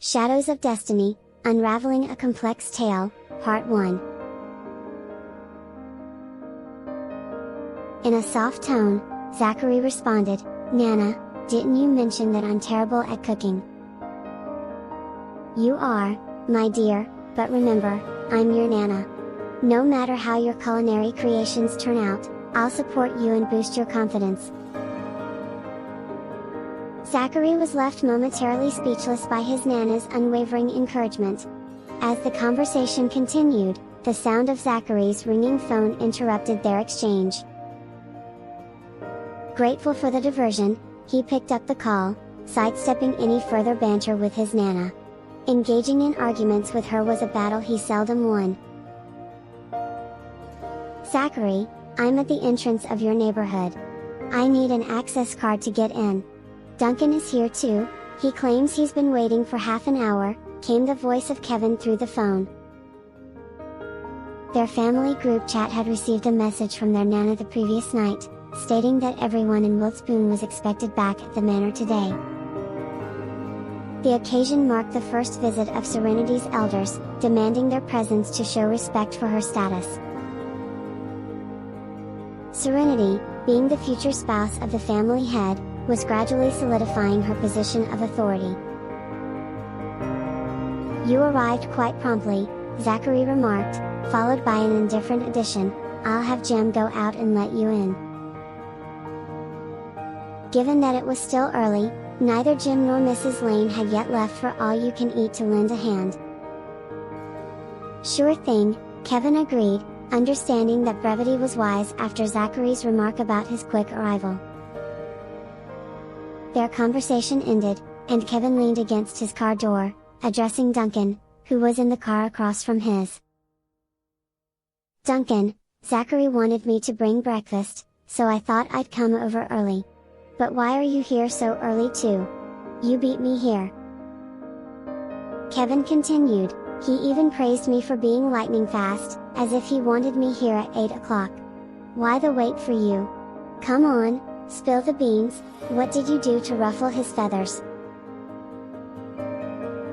Shadows of Destiny, Unraveling a Complex Tale, Part 1. In a soft tone, Zachary responded, "Nana, didn't you mention that I'm terrible at cooking?" "You are, my dear, but remember, I'm your Nana. No matter how your culinary creations turn out, I'll support you and boost your confidence." Zachary was left momentarily speechless by his Nana's unwavering encouragement. As the conversation continued, the sound of Zachary's ringing phone interrupted their exchange. Grateful for the diversion, he picked up the call, sidestepping any further banter with his Nana. Engaging in arguments with her was a battle he seldom won. "Zachary, I'm at the entrance of your neighborhood. I need an access card to get in. Duncan is here too, he claims he's been waiting for half an hour," came the voice of Kevin through the phone. Their family group chat had received a message from their Nana the previous night, stating that everyone in Wiltspoon was expected back at the manor today. The occasion marked the first visit of Serenity's elders, demanding their presence to show respect for her status. Serenity, being the future spouse of the family head, was gradually solidifying her position of authority. "You arrived quite promptly," Zachary remarked, followed by an indifferent addition, "I'll have Jem go out and let you in." Given that it was still early, neither Jim nor Mrs. Lane had yet left for all-you-can-eat to lend a hand. "Sure thing," Kevin agreed, understanding that brevity was wise after Zachary's remark about his quick arrival. Their conversation ended, and Kevin leaned against his car door, addressing Duncan, who was in the car across from his. "Duncan, Zachary wanted me to bring breakfast, so I thought I'd come over early. But why are you here so early too? You beat me here." Kevin continued, "He even praised me for being lightning fast, as if he wanted me here at 8 o'clock. Why the wait for you? Come on, spill the beans, what did you do to ruffle his feathers?"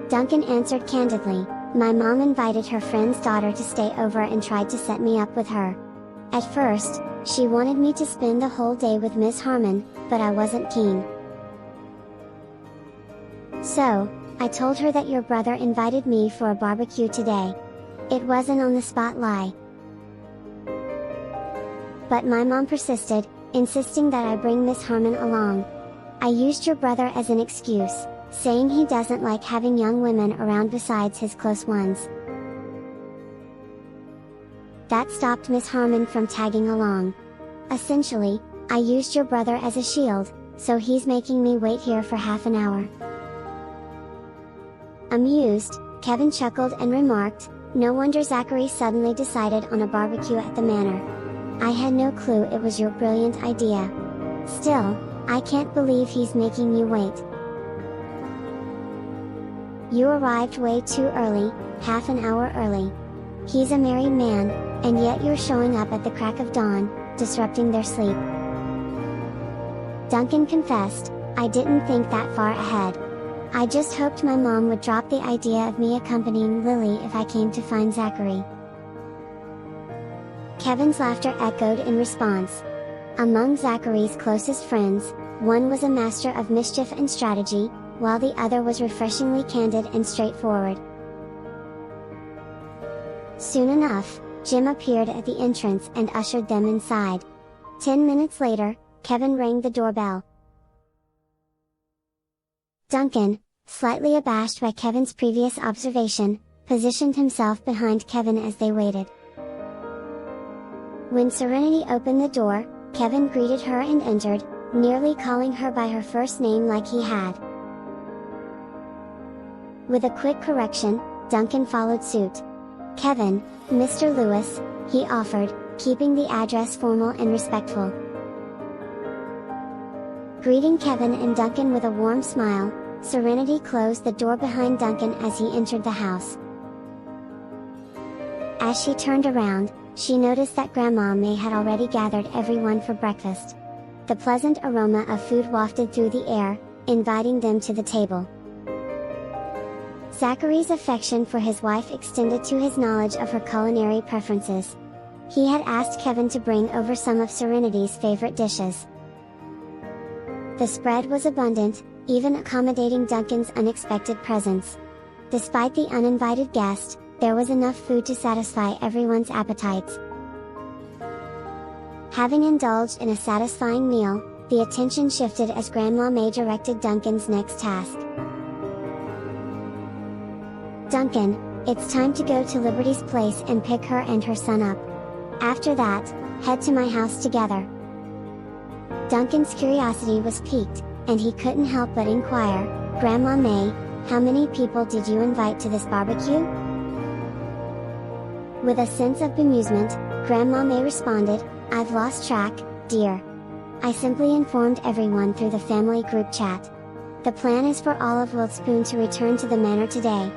Duncan answered candidly, "My mom invited her friend's daughter to stay over and tried to set me up with her. At first, she wanted me to spend the whole day with Miss Harmon, but I wasn't keen. So, I told her that your brother invited me for a barbecue today. It wasn't on the spot lie. But my mom persisted, insisting that I bring Miss Harmon along. I used your brother as an excuse, saying he doesn't like having young women around besides his close ones. That stopped Miss Harmon from tagging along. Essentially, I used your brother as a shield, so he's making me wait here for half an hour." Amused, Kevin chuckled and remarked, "No wonder Zachary suddenly decided on a barbecue at the manor. I had no clue it was your brilliant idea. Still, I can't believe he's making you wait. You arrived way too early, half an hour early. He's a married man, and yet you're showing up at the crack of dawn, disrupting their sleep." Duncan confessed, "I didn't think that far ahead. I just hoped my mom would drop the idea of me accompanying Lily if I came to find Zachary." Kevin's laughter echoed in response. Among Zachary's closest friends, one was a master of mischief and strategy, while the other was refreshingly candid and straightforward. Soon enough, Jim appeared at the entrance and ushered them inside. 10 minutes later, Kevin rang the doorbell. Duncan, slightly abashed by Kevin's previous observation, positioned himself behind Kevin as they waited. When Serenity opened the door, Kevin greeted her and entered, nearly calling her by her first name like he had. With a quick correction, Duncan followed suit. "Kevin, Mr. Lewis," he offered, keeping the address formal and respectful. Greeting Kevin and Duncan with a warm smile, Serenity closed the door behind Duncan as he entered the house. As she turned around, she noticed that Grandma May had already gathered everyone for breakfast. The pleasant aroma of food wafted through the air, inviting them to the table. Zachary's affection for his wife extended to his knowledge of her culinary preferences. He had asked Kevin to bring over some of Serenity's favorite dishes. The spread was abundant, even accommodating Duncan's unexpected presence. Despite the uninvited guest, there was enough food to satisfy everyone's appetites. Having indulged in a satisfying meal, the attention shifted as Grandma May directed Duncan's next task. "Duncan, it's time to go to Liberty's place and pick her and her son up. After that, head to my house together." Duncan's curiosity was piqued, and he couldn't help but inquire, "Grandma May, how many people did you invite to this barbecue?" With a sense of bemusement, Grandma May responded, "I've lost track, dear. I simply informed everyone through the family group chat. The plan is for all of Wiltspoon to return to the manor today."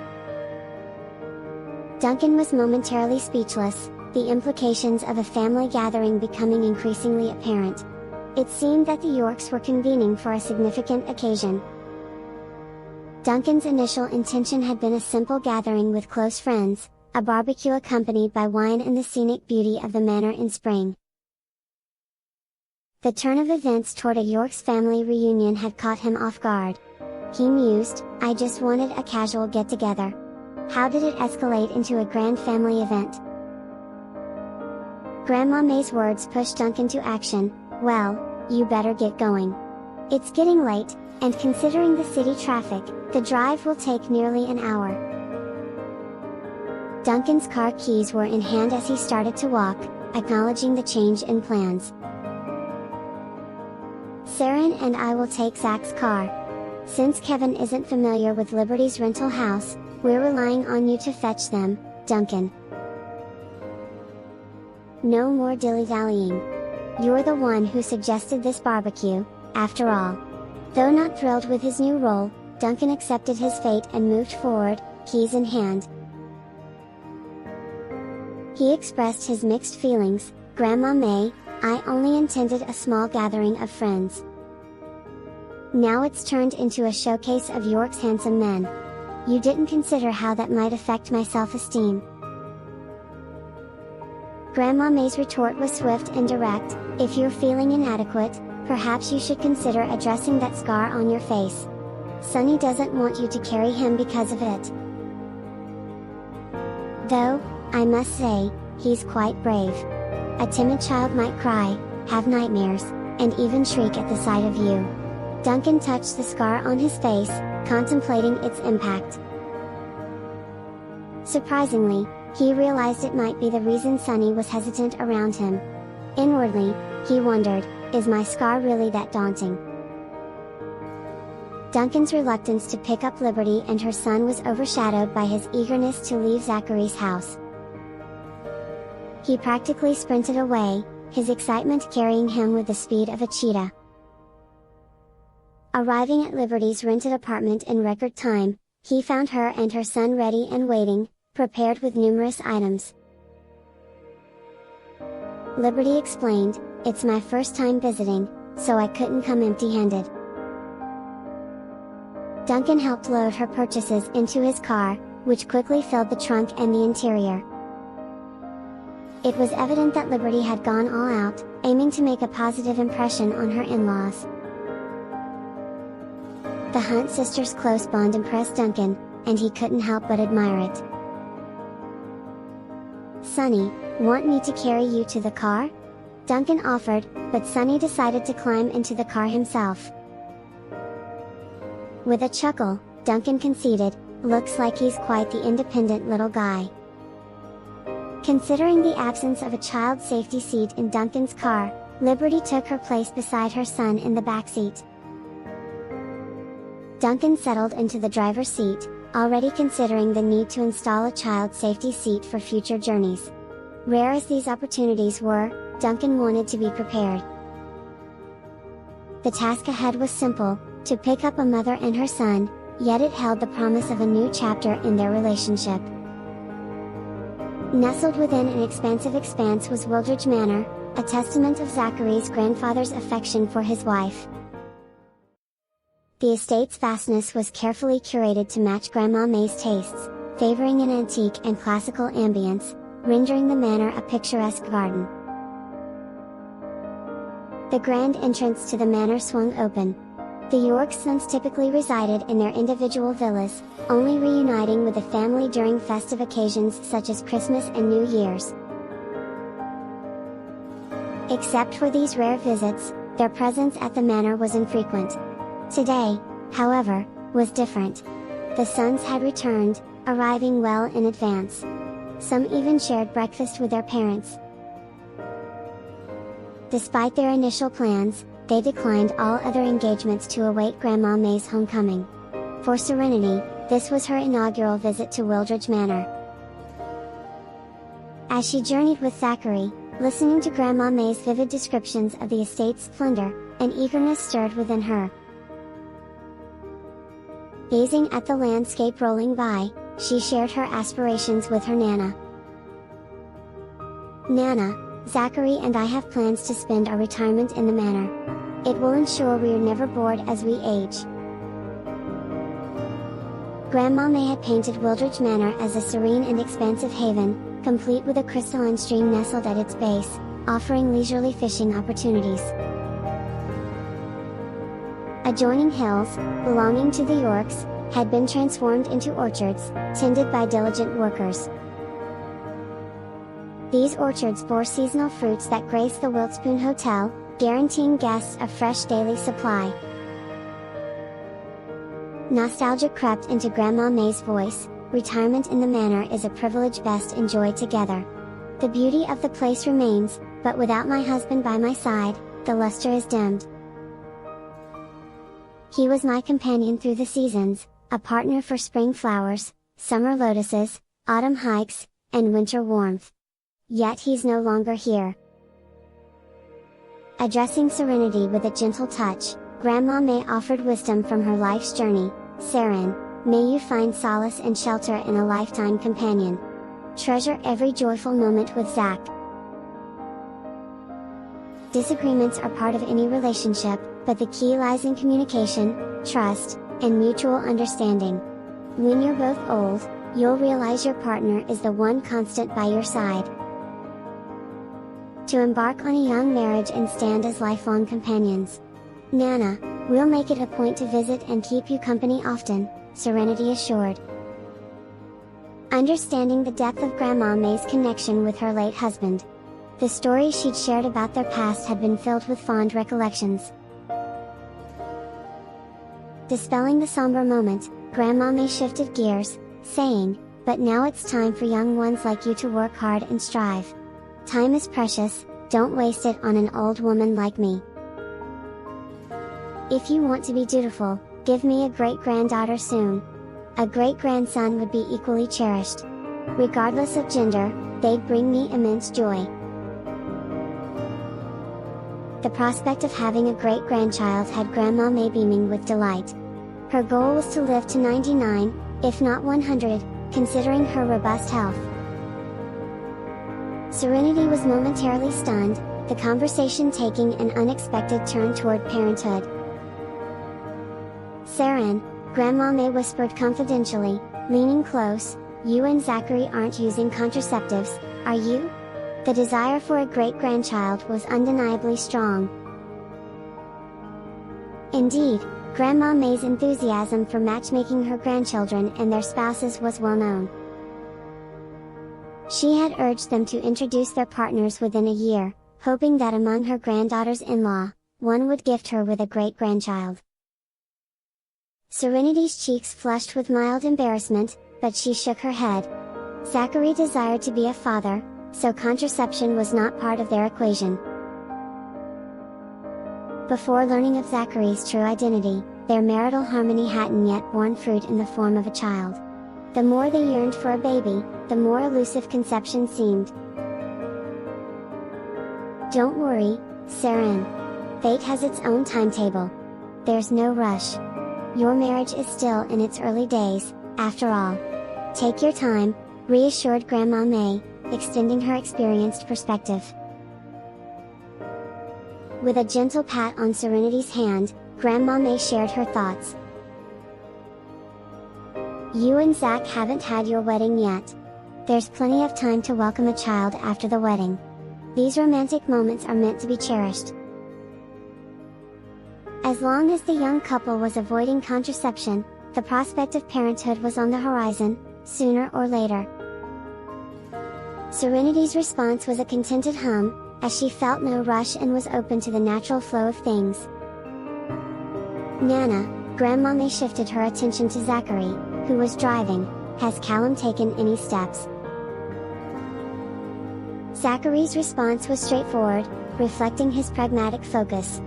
Duncan was momentarily speechless, the implications of a family gathering becoming increasingly apparent. It seemed that the Yorks were convening for a significant occasion. Duncan's initial intention had been a simple gathering with close friends, a barbecue accompanied by wine and the scenic beauty of the manor in spring. The turn of events toward a Yorks family reunion had caught him off guard. He mused, "I just wanted a casual get-together. How did it escalate into a grand family event?" Grandma May's words pushed Duncan to action. "Well, you better get going. It's getting late, and considering the city traffic, the drive will take nearly an hour." Duncan's car keys were in hand as he started to walk, acknowledging the change in plans. "Saren and I will take Zach's car. Since Kevin isn't familiar with Liberty's rental house, we're relying on you to fetch them, Duncan. No more dilly-dallying. You're the one who suggested this barbecue, after all." Though not thrilled with his new role, Duncan accepted his fate and moved forward, keys in hand. He expressed his mixed feelings, "Grandma May, I only intended a small gathering of friends. Now it's turned into a showcase of York's handsome men. You didn't consider how that might affect my self-esteem." Grandma May's retort was swift and direct, "If you're feeling inadequate, perhaps you should consider addressing that scar on your face. Sonny doesn't want you to carry him because of it. Though, I must say, he's quite brave. A timid child might cry, have nightmares, and even shriek at the sight of you." Duncan touched the scar on his face, contemplating its impact. Surprisingly, he realized it might be the reason Sonny was hesitant around him. Inwardly, he wondered, is my scar really that daunting? Duncan's reluctance to pick up Liberty and her son was overshadowed by his eagerness to leave Zachary's house. He practically sprinted away, his excitement carrying him with the speed of a cheetah. Arriving at Liberty's rented apartment in record time, he found her and her son ready and waiting, prepared with numerous items. Liberty explained, "It's my first time visiting, so I couldn't come empty-handed." Duncan helped load her purchases into his car, which quickly filled the trunk and the interior. It was evident that Liberty had gone all out, aiming to make a positive impression on her in-laws. The Hunt sisters' close bond impressed Duncan, and he couldn't help but admire it. "Sonny, want me to carry you to the car?" Duncan offered, but Sonny decided to climb into the car himself. With a chuckle, Duncan conceded, "Looks like he's quite the independent little guy." Considering the absence of a child safety seat in Duncan's car, Liberty took her place beside her son in the back seat. Duncan settled into the driver's seat, already considering the need to install a child safety seat for future journeys. Rare as these opportunities were, Duncan wanted to be prepared. The task ahead was simple, to pick up a mother and her son, yet it held the promise of a new chapter in their relationship. Nestled within an expansive expanse was Wildridge Manor, a testament of Zachary's grandfather's affection for his wife. The estate's vastness was carefully curated to match Grandma May's tastes, favoring an antique and classical ambience, rendering the manor a picturesque garden. The grand entrance to the manor swung open. The York sons typically resided in their individual villas, only reuniting with the family during festive occasions such as Christmas and New Year's. Except for these rare visits, their presence at the manor was infrequent. Today, however, was different. The sons had returned, arriving well in advance. Some even shared breakfast with their parents. Despite their initial plans, they declined all other engagements to await Grandma May's homecoming. For Serenity, this was her inaugural visit to Wildridge Manor. As she journeyed with Zachary, listening to Grandma May's vivid descriptions of the estate's splendor, an eagerness stirred within her. Gazing at the landscape rolling by, she shared her aspirations with her Nana. "Nana, Zachary and I have plans to spend our retirement in the manor. It will ensure we are never bored as we age." Grandma May had painted Wildridge Manor as a serene and expansive haven, complete with a crystalline stream nestled at its base, offering leisurely fishing opportunities. Adjoining hills, belonging to the Yorks, had been transformed into orchards, tended by diligent workers. These orchards bore seasonal fruits that grace the Wiltspoon Hotel, guaranteeing guests a fresh daily supply. Nostalgia crept into Grandma May's voice. "Retirement in the manor is a privilege best enjoyed together. The beauty of the place remains, but without my husband by my side, the luster is dimmed. He was my companion through the seasons, a partner for spring flowers, summer lotuses, autumn hikes, and winter warmth. Yet he's no longer here." Addressing Serenity with a gentle touch, Grandma May offered wisdom from her life's journey. "Seren, may you find solace and shelter in a lifetime companion. Treasure every joyful moment with Zach. Disagreements are part of any relationship, but the key lies in communication, trust, and mutual understanding. When you're both old, you'll realize your partner is the one constant by your side. To embark on a young marriage and stand as lifelong companions. Nana, we'll make it a point to visit and keep you company often," Serenity assured. Understanding the depth of Grandma May's connection with her late husband. The stories she'd shared about their past had been filled with fond recollections. Dispelling the somber moment, Grandma May shifted gears, saying, "But now it's time for young ones like you to work hard and strive. Time is precious, don't waste it on an old woman like me. If you want to be dutiful, give me a great-granddaughter soon. A great-grandson would be equally cherished. Regardless of gender, they'd bring me immense joy." The prospect of having a great-grandchild had Grandma May beaming with delight. Her goal was to live to 99, if not 100, considering her robust health. Serenity was momentarily stunned, the conversation taking an unexpected turn toward parenthood. "Seren," Grandma May whispered confidentially, leaning close, "you and Zachary aren't using contraceptives, are you?" The desire for a great-grandchild was undeniably strong. Indeed, Grandma May's enthusiasm for matchmaking her grandchildren and their spouses was well known. She had urged them to introduce their partners within a year, hoping that among her granddaughters-in-law, one would gift her with a great-grandchild. Serenity's cheeks flushed with mild embarrassment, but she shook her head. Zachary desired to be a father, so contraception was not part of their equation. Before learning of Zachary's true identity, their marital harmony hadn't yet borne fruit in the form of a child. The more they yearned for a baby, the more elusive conception seemed. "Don't worry, Seren. Fate has its own timetable. There's no rush. Your marriage is still in its early days, after all. Take your time," reassured Grandma May, extending her experienced perspective. With a gentle pat on Serenity's hand, Grandma May shared her thoughts. You and Zach haven't had your wedding yet. There's plenty of time to welcome a child after the wedding. These romantic moments are meant to be cherished. As long as the young couple was avoiding contraception, the prospect of parenthood was on the horizon, sooner or later. Serenity's response was a contented hum, as she felt no rush and was open to the natural flow of things. Nana, Grandma May shifted her attention to Zachary, who was driving. Has Callum taken any steps? Zachary's response was straightforward, reflecting his pragmatic focus.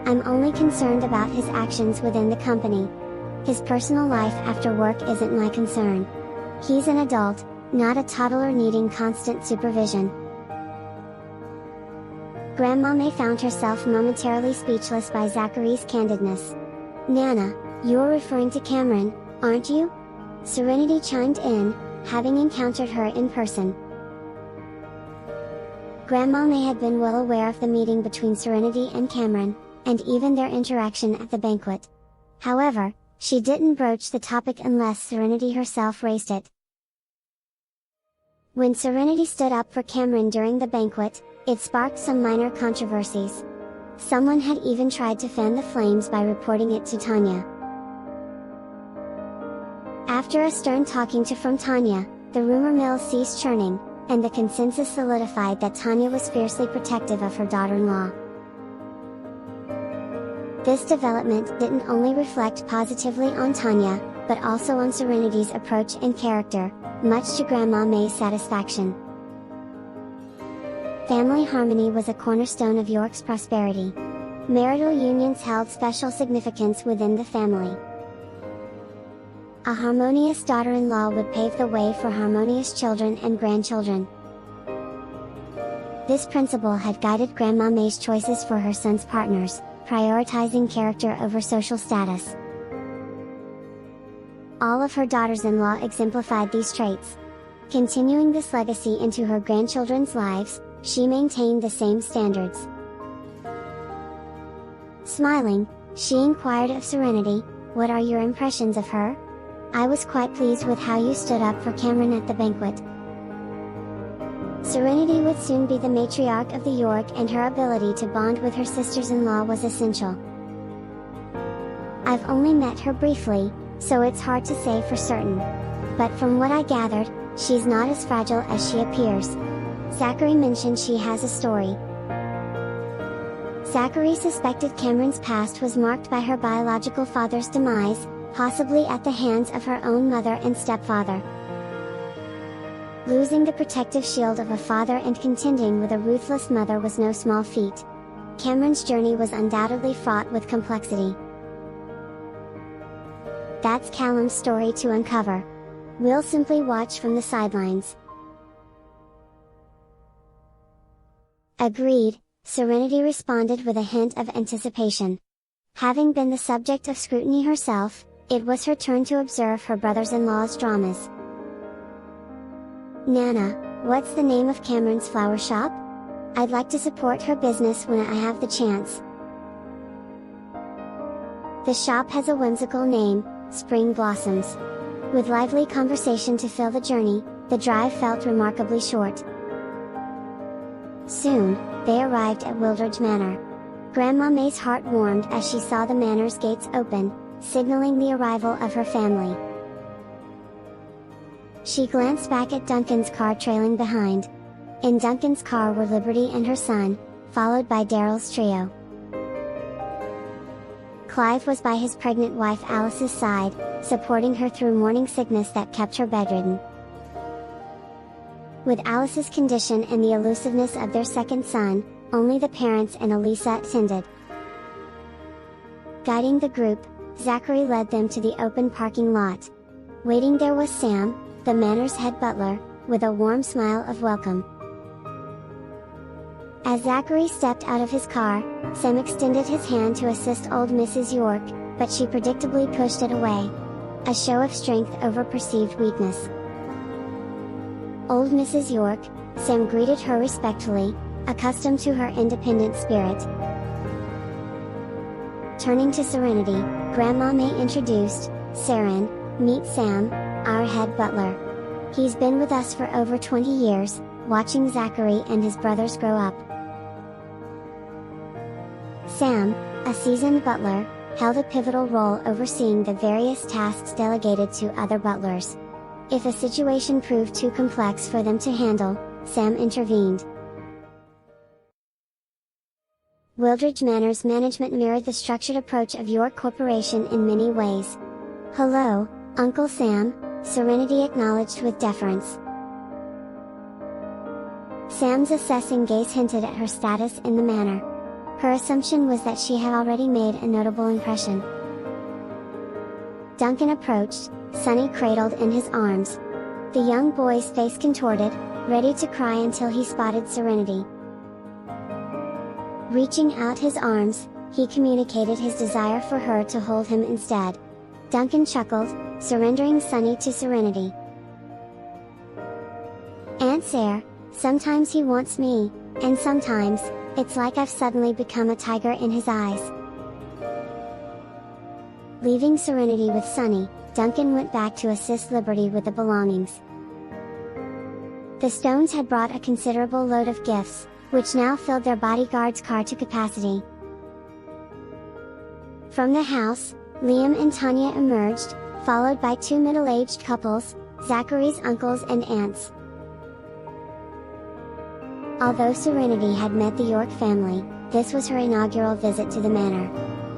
I'm only concerned about his actions within the company. His personal life after work isn't my concern. He's an adult, not a toddler needing constant supervision. Grandma May found herself momentarily speechless by Zachary's candidness. Nana, you're referring to Cameron, aren't you? Serenity chimed in, having encountered her in person. Grandma May had been well aware of the meeting between Serenity and Cameron, and even their interaction at the banquet. However, she didn't broach the topic unless Serenity herself raised it. When Serenity stood up for Cameron during the banquet, it sparked some minor controversies. Someone had even tried to fan the flames by reporting it to Tanya. After a stern talking to from Tanya, the rumor mill ceased churning, and the consensus solidified that Tanya was fiercely protective of her daughter-in-law. This development didn't only reflect positively on Tanya, but also on Serenity's approach and character, much to Grandma May's satisfaction. Family harmony was a cornerstone of York's prosperity. Marital unions held special significance within the family. A harmonious daughter-in-law would pave the way for harmonious children and grandchildren. This principle had guided Grandma May's choices for her son's partners, prioritizing character over social status. All of her daughters-in-law exemplified these traits. Continuing this legacy into her grandchildren's lives, she maintained the same standards. Smiling, she inquired of Serenity, "What are your impressions of her? I was quite pleased with how you stood up for Cameron at the banquet." Serenity would soon be the matriarch of the York, and her ability to bond with her sisters-in-law was essential. I've only met her briefly, so it's hard to say for certain. But from what I gathered, she's not as fragile as she appears. Zachary mentioned she has a story. Zachary suspected Cameron's past was marked by her biological father's demise, possibly at the hands of her own mother and stepfather. Losing the protective shield of a father and contending with a ruthless mother was no small feat. Cameron's journey was undoubtedly fraught with complexity. That's Callum's story to uncover. We'll simply watch from the sidelines. Agreed, Serenity responded with a hint of anticipation. Having been the subject of scrutiny herself, it was her turn to observe her brothers-in-law's dramas. Nana, what's the name of Cameron's flower shop? I'd like to support her business when I have the chance. The shop has a whimsical name, Spring Blossoms. With lively conversation to fill the journey, the drive felt remarkably short. Soon, they arrived at Wildridge Manor. Grandma May's heart warmed as she saw the manor's gates open, signaling the arrival of her family. She glanced back at Duncan's car trailing behind. In Duncan's car were Liberty and her son, followed by Daryl's trio. Clive was by his pregnant wife Alice's side, supporting her through morning sickness that kept her bedridden. With Alice's condition and the elusiveness of their second son, only the parents and Elisa attended. Guiding the group, Zachary led them to the open parking lot. Waiting there was Sam, the manor's head butler, with a warm smile of welcome. As Zachary stepped out of his car, Sam extended his hand to assist old Mrs. York, but she predictably pushed it away. A show of strength over perceived weakness. Old Mrs. York, Sam greeted her respectfully, accustomed to her independent spirit. Turning to Serenity, Grandma May introduced, "Saren, meet Sam, our head butler. He's been with us for over 20 years, watching Zachary and his brothers grow up." Sam, a seasoned butler, held a pivotal role overseeing the various tasks delegated to other butlers. If a situation proved too complex for them to handle, Sam intervened. Wildridge Manor's management mirrored the structured approach of York Corporation in many ways. "Hello, Uncle Sam," Serenity acknowledged with deference. Sam's assessing gaze hinted at her status in the manor. Her assumption was that she had already made a notable impression. Duncan approached, Sonny cradled in his arms. The young boy's face contorted, ready to cry until he spotted Serenity. Reaching out his arms, he communicated his desire for her to hold him instead. Duncan chuckled, surrendering Sonny to Serenity. "Aunt Sarah, sometimes he wants me, and sometimes, it's like I've suddenly become a tiger in his eyes." Leaving Serenity with Sonny, Duncan went back to assist Liberty with the belongings. The Stones had brought a considerable load of gifts, which now filled their bodyguard's car to capacity. From the house, Liam and Tanya emerged, followed by two middle-aged couples, Zachary's uncles and aunts. Although Serenity had met the York family, this was her inaugural visit to the manor.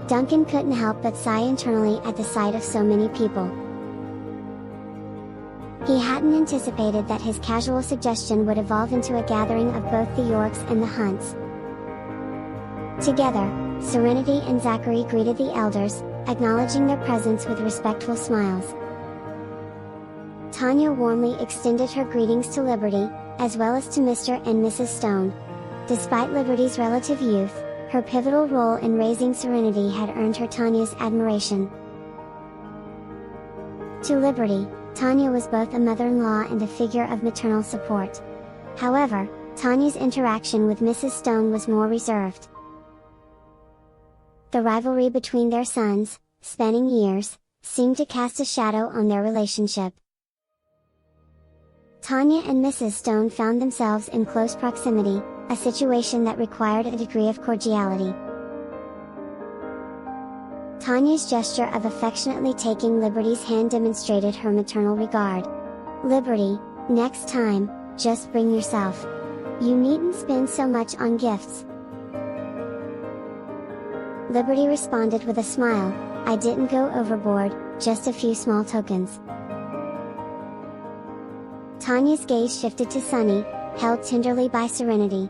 Duncan couldn't help but sigh internally at the sight of so many people. He hadn't anticipated that his casual suggestion would evolve into a gathering of both the Yorks and the Hunts. Together, Serenity and Zachary greeted the elders, acknowledging their presence with respectful smiles. Tanya warmly extended her greetings to Liberty, as well as to Mr. and Mrs. Stone. Despite Liberty's relative youth, her pivotal role in raising Serenity had earned her Tanya's admiration. To Liberty, Tanya was both a mother-in-law and a figure of maternal support. However, Tanya's interaction with Mrs. Stone was more reserved. The rivalry between their sons, spanning years, seemed to cast a shadow on their relationship. Tanya and Mrs. Stone found themselves in close proximity, a situation that required a degree of cordiality. Tanya's gesture of affectionately taking Liberty's hand demonstrated her maternal regard. "Liberty, next time, just bring yourself. You needn't spend so much on gifts." Liberty responded with a smile, "I didn't go overboard, just a few small tokens." Tanya's gaze shifted to Sonny, held tenderly by Serenity.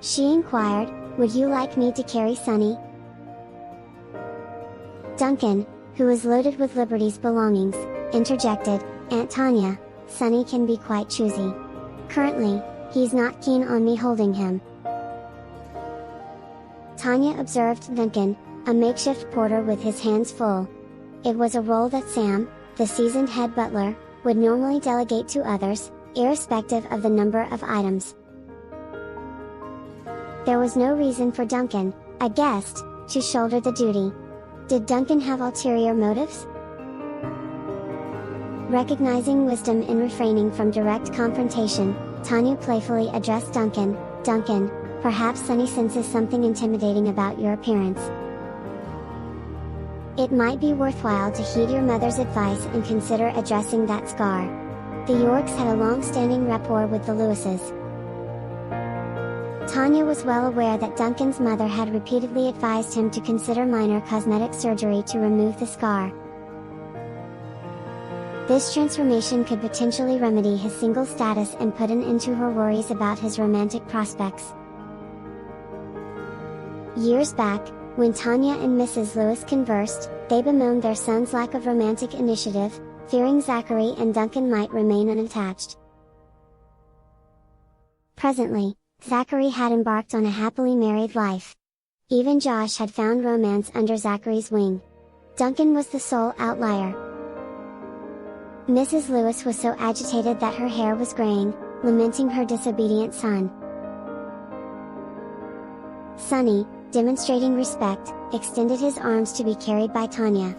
She inquired, "Would you like me to carry Sonny?" Duncan, who was loaded with Liberty's belongings, interjected, "Aunt Tanya, Sonny can be quite choosy. Currently, he's not keen on me holding him." Tanya observed Duncan, a makeshift porter with his hands full. It was a role that Sam, the seasoned head butler, would normally delegate to others, irrespective of the number of items. There was no reason for Duncan, a guest, to shoulder the duty. Did Duncan have ulterior motives? Recognizing wisdom in refraining from direct confrontation, Tanya playfully addressed Duncan, "Duncan, perhaps Sonny senses something intimidating about your appearance. It might be worthwhile to heed your mother's advice and consider addressing that scar." The Yorks had a long-standing rapport with the Lewises. Tanya was well aware that Duncan's mother had repeatedly advised him to consider minor cosmetic surgery to remove the scar. This transformation could potentially remedy his single status and put an end to her worries about his romantic prospects. Years back, when Tanya and Mrs. Lewis conversed, they bemoaned their son's lack of romantic initiative, fearing Zachary and Duncan might remain unattached. Presently, Zachary had embarked on a happily married life. Even Josh had found romance under Zachary's wing. Duncan was the sole outlier. Mrs. Lewis was so agitated that her hair was graying, lamenting her disobedient son. Sonny, demonstrating respect, extended his arms to be carried by Tanya.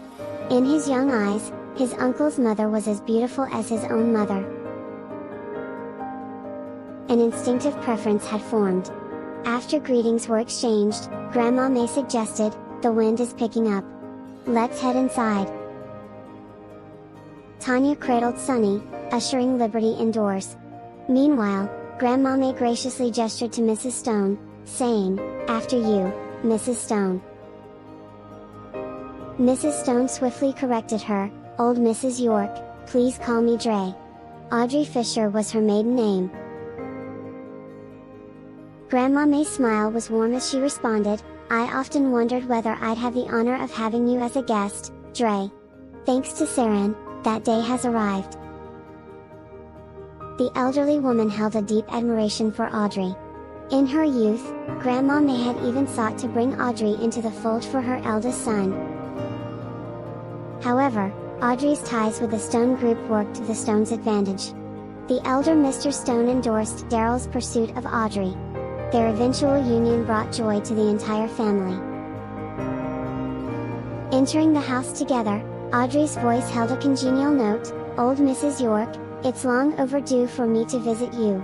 In his young eyes, his uncle's mother was as beautiful as his own mother. An instinctive preference had formed. After greetings were exchanged, Grandma May suggested, "The wind is picking up. Let's head inside." Tanya cradled Sonny, ushering liberty indoors. Meanwhile, Grandma May graciously gestured to Mrs. Stone, saying, "After you, Mrs. Stone." Mrs. Stone swiftly corrected her, "Old Mrs. York, please call me Dre." Audrey Fisher was her maiden name. Grandma May's smile was warm as she responded, "I often wondered whether I'd have the honor of having you as a guest, Dre. Thanks to Saran, that day has arrived." The elderly woman held a deep admiration for Audrey. In her youth, Grandma May had even sought to bring Audrey into the fold for her eldest son. However, Audrey's ties with the Stone group worked to the Stones' advantage. The elder Mr. Stone endorsed Daryl's pursuit of Audrey. Their eventual union brought joy to the entire family. Entering the house together, Audrey's voice held a congenial note, "Old Mrs. York, it's long overdue for me to visit you.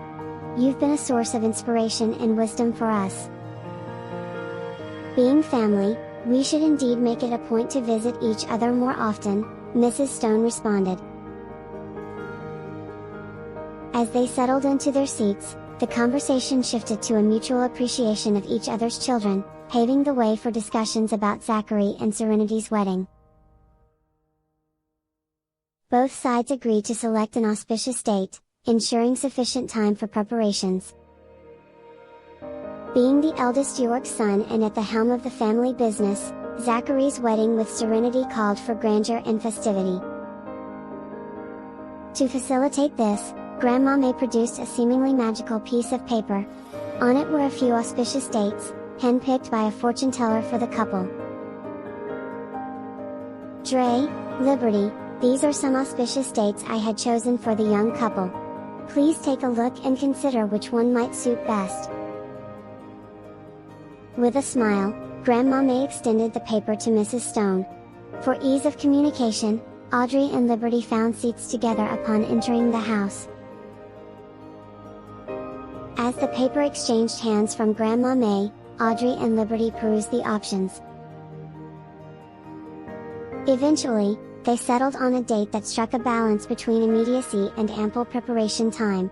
You've been a source of inspiration and wisdom for us. Being family, we should indeed make it a point to visit each other more often," Mrs. Stone responded. As they settled into their seats, the conversation shifted to a mutual appreciation of each other's children, paving the way for discussions about Zachary and Serenity's wedding. Both sides agreed to select an auspicious date, ensuring sufficient time for preparations. Being the eldest York son and at the helm of the family business, Zachary's wedding with Serenity called for grandeur and festivity. To facilitate this, Grandma May produced a seemingly magical piece of paper. On it were a few auspicious dates, handpicked by a fortune teller for the couple. "Dre, Liberty, these are some auspicious dates I had chosen for the young couple. Please take a look and consider which one might suit best." With a smile, Grandma May extended the paper to Mrs. Stone. For ease of communication, Audrey and Liberty found seats together upon entering the house. As the paper exchanged hands from Grandma May, Audrey and Liberty perused the options. Eventually, they settled on a date that struck a balance between immediacy and ample preparation time.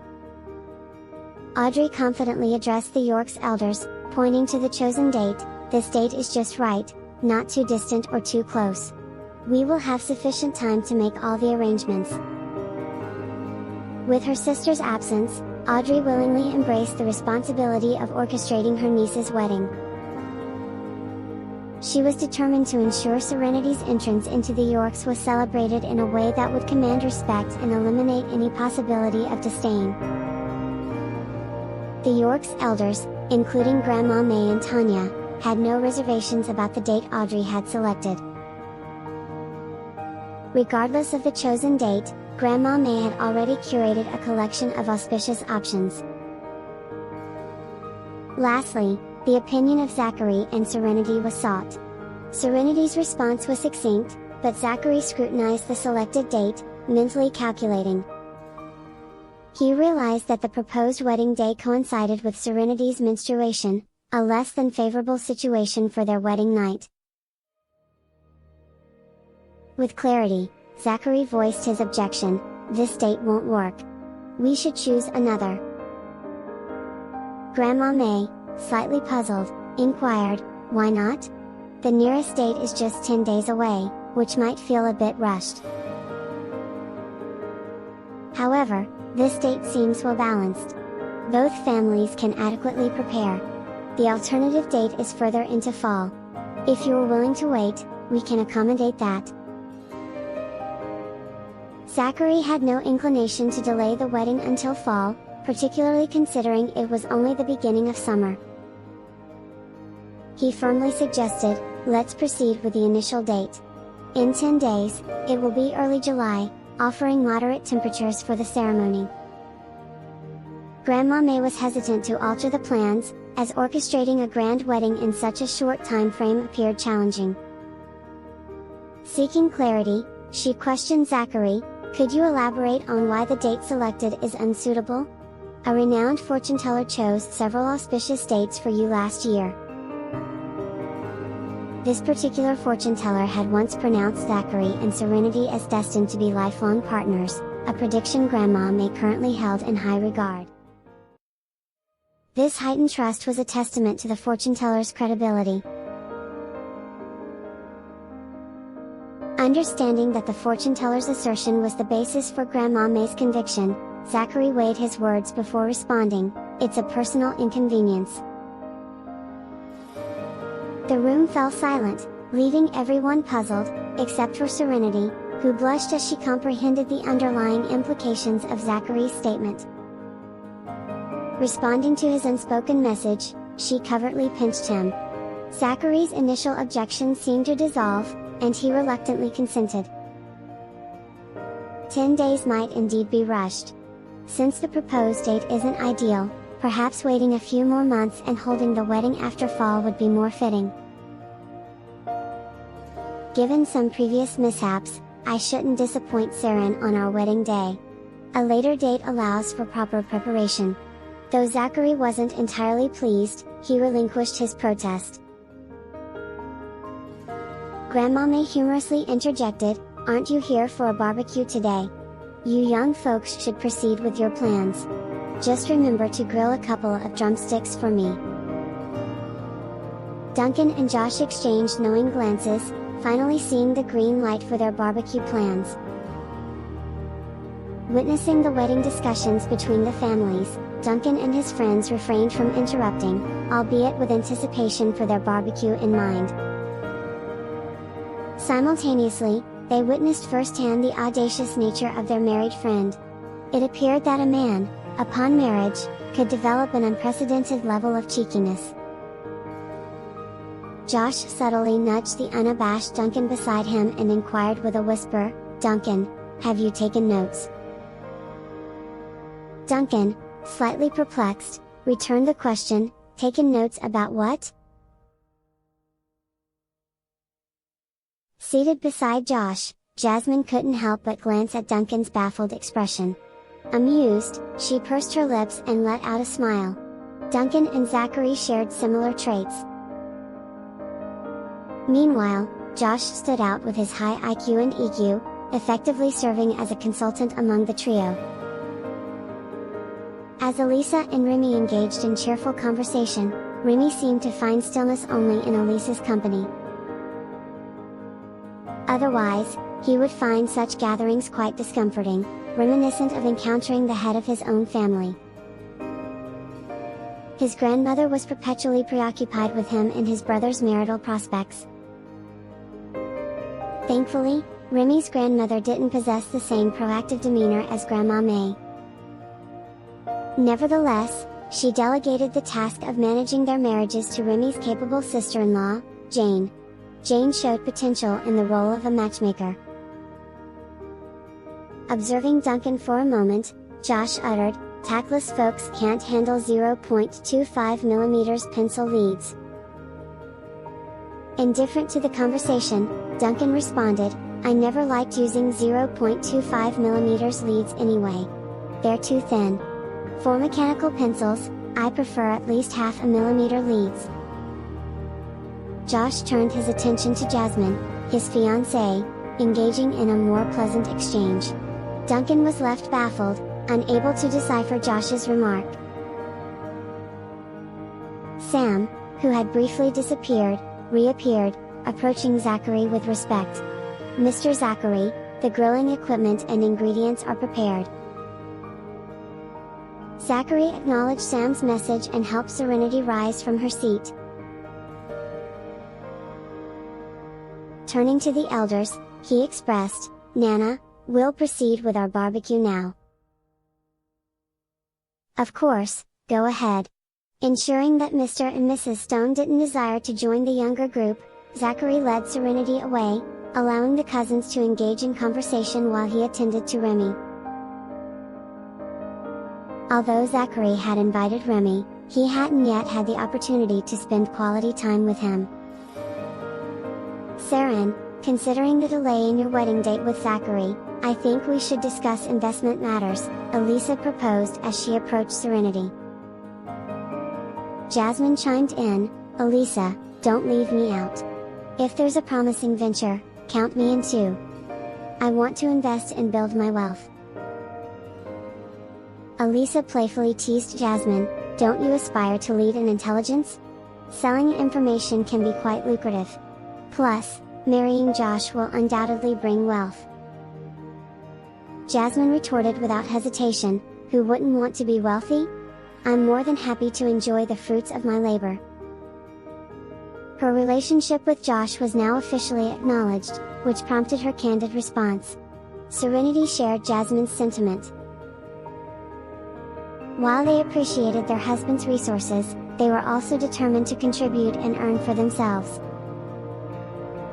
Audrey confidently addressed the York's elders, pointing to the chosen date, "This date is just right, not too distant or too close. We will have sufficient time to make all the arrangements." With her sister's absence, Audrey willingly embraced the responsibility of orchestrating her niece's wedding. She was determined to ensure Serenity's entrance into the Yorks was celebrated in a way that would command respect and eliminate any possibility of disdain. The Yorks' elders, including Grandma May and Tanya, had no reservations about the date Audrey had selected. Regardless of the chosen date, Grandma May had already curated a collection of auspicious options. Lastly, the opinion of Zachary and Serenity was sought. Serenity's response was succinct, but Zachary scrutinized the selected date, mentally calculating. He realized that the proposed wedding day coincided with Serenity's menstruation, a less than favorable situation for their wedding night. With clarity, Zachary voiced his objection, "This date won't work. We should choose another." Grandma May, slightly puzzled, inquired, "Why not? The nearest date is just 10 days away, which might feel a bit rushed." However, this date seems well balanced. Both families can adequately prepare. The alternative date is further into fall. If you are willing to wait, we can accommodate that. Zachary had no inclination to delay the wedding until fall, particularly considering it was only the beginning of summer. He firmly suggested, "Let's proceed with the initial date. In 10 days, it will be early July, offering moderate temperatures for the ceremony." Grandma May was hesitant to alter the plans, as orchestrating a grand wedding in such a short time frame appeared challenging. Seeking clarity, she questioned Zachary, "Could you elaborate on why the date selected is unsuitable? A renowned fortune teller chose several auspicious dates for you last year." This particular fortune teller had once pronounced Zachary and Serenity as destined to be lifelong partners, a prediction Grandma May currently held in high regard. This heightened trust was a testament to the fortune teller's credibility. Understanding that the fortune teller's assertion was the basis for Grandma May's conviction, Zachary weighed his words before responding, "It's a personal inconvenience." The room fell silent, leaving everyone puzzled, except for Serenity, who blushed as she comprehended the underlying implications of Zachary's statement. Responding to his unspoken message, she covertly pinched him. Zachary's initial objections seemed to dissolve, and he reluctantly consented. 10 days might indeed be rushed. Since the proposed date isn't ideal, perhaps waiting a few more months and holding the wedding after fall would be more fitting. Given some previous mishaps, I shouldn't disappoint Saren on our wedding day. A later date allows for proper preparation. Though Zachary wasn't entirely pleased, he relinquished his protest. Grandma May humorously interjected, "Aren't you here for a barbecue today? You young folks should proceed with your plans. Just remember to grill a couple of drumsticks for me." Duncan and Josh exchanged knowing glances, finally seeing the green light for their barbecue plans. Witnessing the wedding discussions between the families, Duncan and his friends refrained from interrupting, albeit with anticipation for their barbecue in mind. Simultaneously, they witnessed firsthand the audacious nature of their married friend. It appeared that a man, upon marriage, could develop an unprecedented level of cheekiness. Josh subtly nudged the unabashed Duncan beside him and inquired with a whisper, "Duncan, have you taken notes?" Duncan, slightly perplexed, returned the question, "Taken notes about what?" Seated beside Josh, Jasmine couldn't help but glance at Duncan's baffled expression. Amused, she pursed her lips and let out a smile. Duncan and Zachary shared similar traits. Meanwhile, Josh stood out with his high IQ and EQ, effectively serving as a consultant among the trio. As Elisa and Remy engaged in cheerful conversation, Remy seemed to find stillness only in Elisa's company. Otherwise, he would find such gatherings quite discomforting, reminiscent of encountering the head of his own family. His grandmother was perpetually preoccupied with him and his brother's marital prospects. Thankfully, Remy's grandmother didn't possess the same proactive demeanor as Grandma May. Nevertheless, she delegated the task of managing their marriages to Remy's capable sister-in-law, Jane. Jane showed potential in the role of a matchmaker. Observing Duncan for a moment, Josh uttered, "Tactless folks can't handle 0.25mm pencil leads." Indifferent to the conversation, Duncan responded, "I never liked using 0.25mm leads anyway. They're too thin. For mechanical pencils, I prefer at least 0.5 mm leads." Josh turned his attention to Jasmine, his fiancée, engaging in a more pleasant exchange. Duncan was left baffled, unable to decipher Josh's remark. Sam, who had briefly disappeared, reappeared, approaching Zachary with respect. "Mr. Zachary, the grilling equipment and ingredients are prepared." Zachary acknowledged Sam's message and helped Serenity rise from her seat. Turning to the elders, he expressed, "Nana, we'll proceed with our barbecue now." "Of course, go ahead." Ensuring that Mr. and Mrs. Stone didn't desire to join the younger group, Zachary led Serenity away, allowing the cousins to engage in conversation while he attended to Remy. Although Zachary had invited Remy, He hadn't yet had the opportunity to spend quality time with him. Saren, considering the delay in your wedding date with Zachary, I think we should discuss investment matters, Elisa proposed as she approached Serenity. Jasmine chimed in, Elisa, don't leave me out. If there's a promising venture, count me in too. I want to invest and build my wealth. Elisa playfully teased Jasmine, don't you aspire to lead in intelligence? Selling information can be quite lucrative. Plus, marrying Josh will undoubtedly bring wealth. Jasmine retorted without hesitation, who wouldn't want to be wealthy? I'm more than happy to enjoy the fruits of my labor. Her relationship with Josh was now officially acknowledged, which prompted her candid response. Serenity shared Jasmine's sentiment. While they appreciated their husband's resources, they were also determined to contribute and earn for themselves.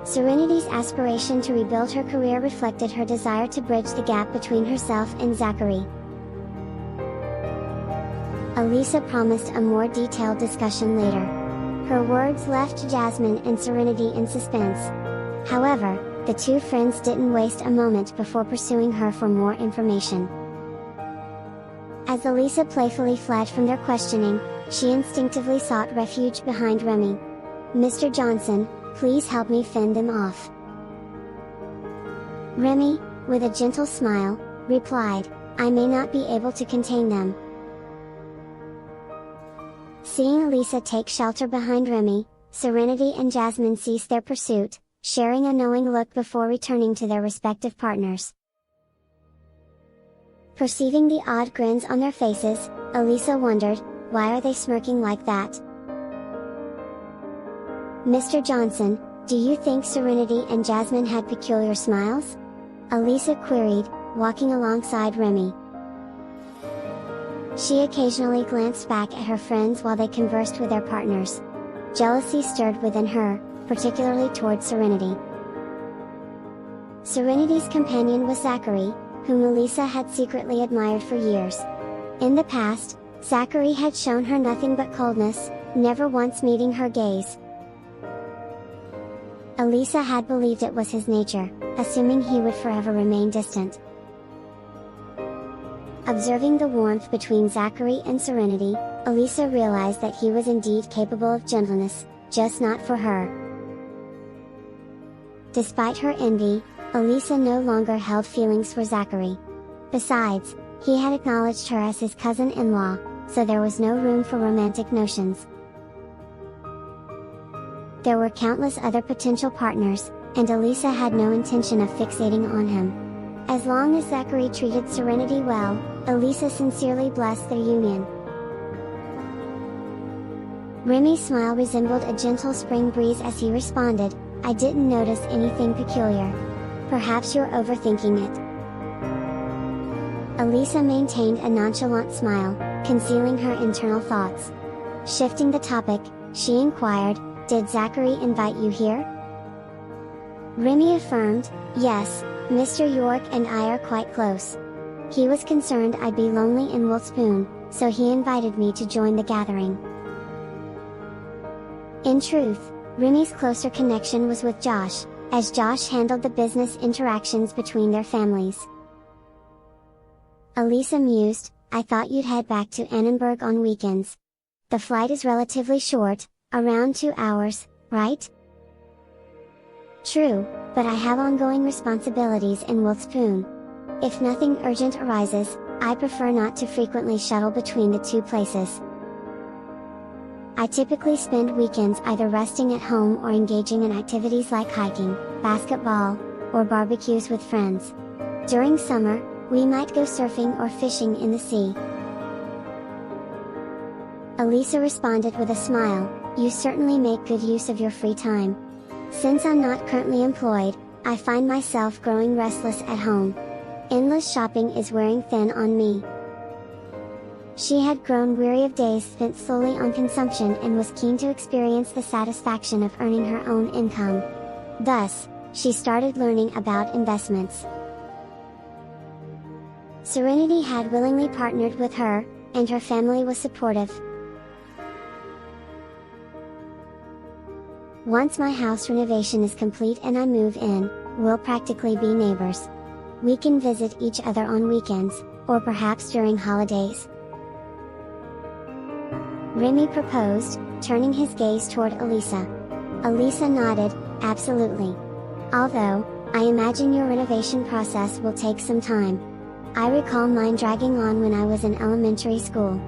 Serenity's aspiration to rebuild her career reflected her desire to bridge the gap between herself and Zachary. Elisa promised a more detailed discussion later. Her words left Jasmine and Serenity in suspense. However, the two friends didn't waste a moment before pursuing her for more information. As Elisa playfully fled from their questioning, she instinctively sought refuge behind Remy. Mr. Johnson, please help me fend them off. Remy, with a gentle smile, replied, I may not be able to contain them. Seeing Elisa take shelter behind Remy, Serenity and Jasmine ceased their pursuit, sharing a knowing look before returning to their respective partners. Perceiving the odd grins on their faces, Elisa wondered, why are they smirking like that? Mr. Johnson, do you think Serenity and Jasmine had peculiar smiles? Elisa queried, walking alongside Remy. She occasionally glanced back at her friends while they conversed with their partners. Jealousy stirred within her, particularly toward Serenity. Serenity's companion was Zachary, whom Elisa had secretly admired for years. In the past, Zachary had shown her nothing but coldness, never once meeting her gaze. Elisa had believed it was his nature, assuming he would forever remain distant. Observing the warmth between Zachary and Serenity, Elisa realized that he was indeed capable of gentleness, just not for her. Despite her envy, Elisa no longer held feelings for Zachary. Besides, he had acknowledged her as his cousin-in-law, so there was no room for romantic notions. There were countless other potential partners, and Elisa had no intention of fixating on him. As long as Zachary treated Serenity well, Elisa sincerely blessed their union. Remy's smile resembled a gentle spring breeze as he responded, I didn't notice anything peculiar. Perhaps you're overthinking it. Elisa maintained a nonchalant smile, concealing her internal thoughts. Shifting the topic, she inquired, did Zachary invite you here? Remy affirmed, yes, Mr. York and I are quite close. He was concerned I'd be lonely in Wolfspoon, so he invited me to join the gathering. In truth, Remy's closer connection was with Josh, as Josh handled the business interactions between their families. Elisa mused, I thought you'd head back to Annenberg on weekends. The flight is relatively short, around 2 hours, right? True, but I have ongoing responsibilities in Wolfspoon. If nothing urgent arises, I prefer not to frequently shuttle between the two places. I typically spend weekends either resting at home or engaging in activities like hiking, basketball, or barbecues with friends. During summer, we might go surfing or fishing in the sea. Elisa responded with a smile, you certainly make good use of your free time. Since I'm not currently employed, I find myself growing restless at home. Endless shopping is wearing thin on me. She had grown weary of days spent solely on consumption and was keen to experience the satisfaction of earning her own income. Thus, she started learning about investments. Serenity had willingly partnered with her, and her family was supportive. Once my house renovation is complete and I move in, we'll practically be neighbors. We can visit each other on weekends, or perhaps during holidays. Remy proposed, turning his gaze toward Elisa. Elisa nodded, absolutely. Although, I imagine your renovation process will take some time. I recall mine dragging on when I was in elementary school.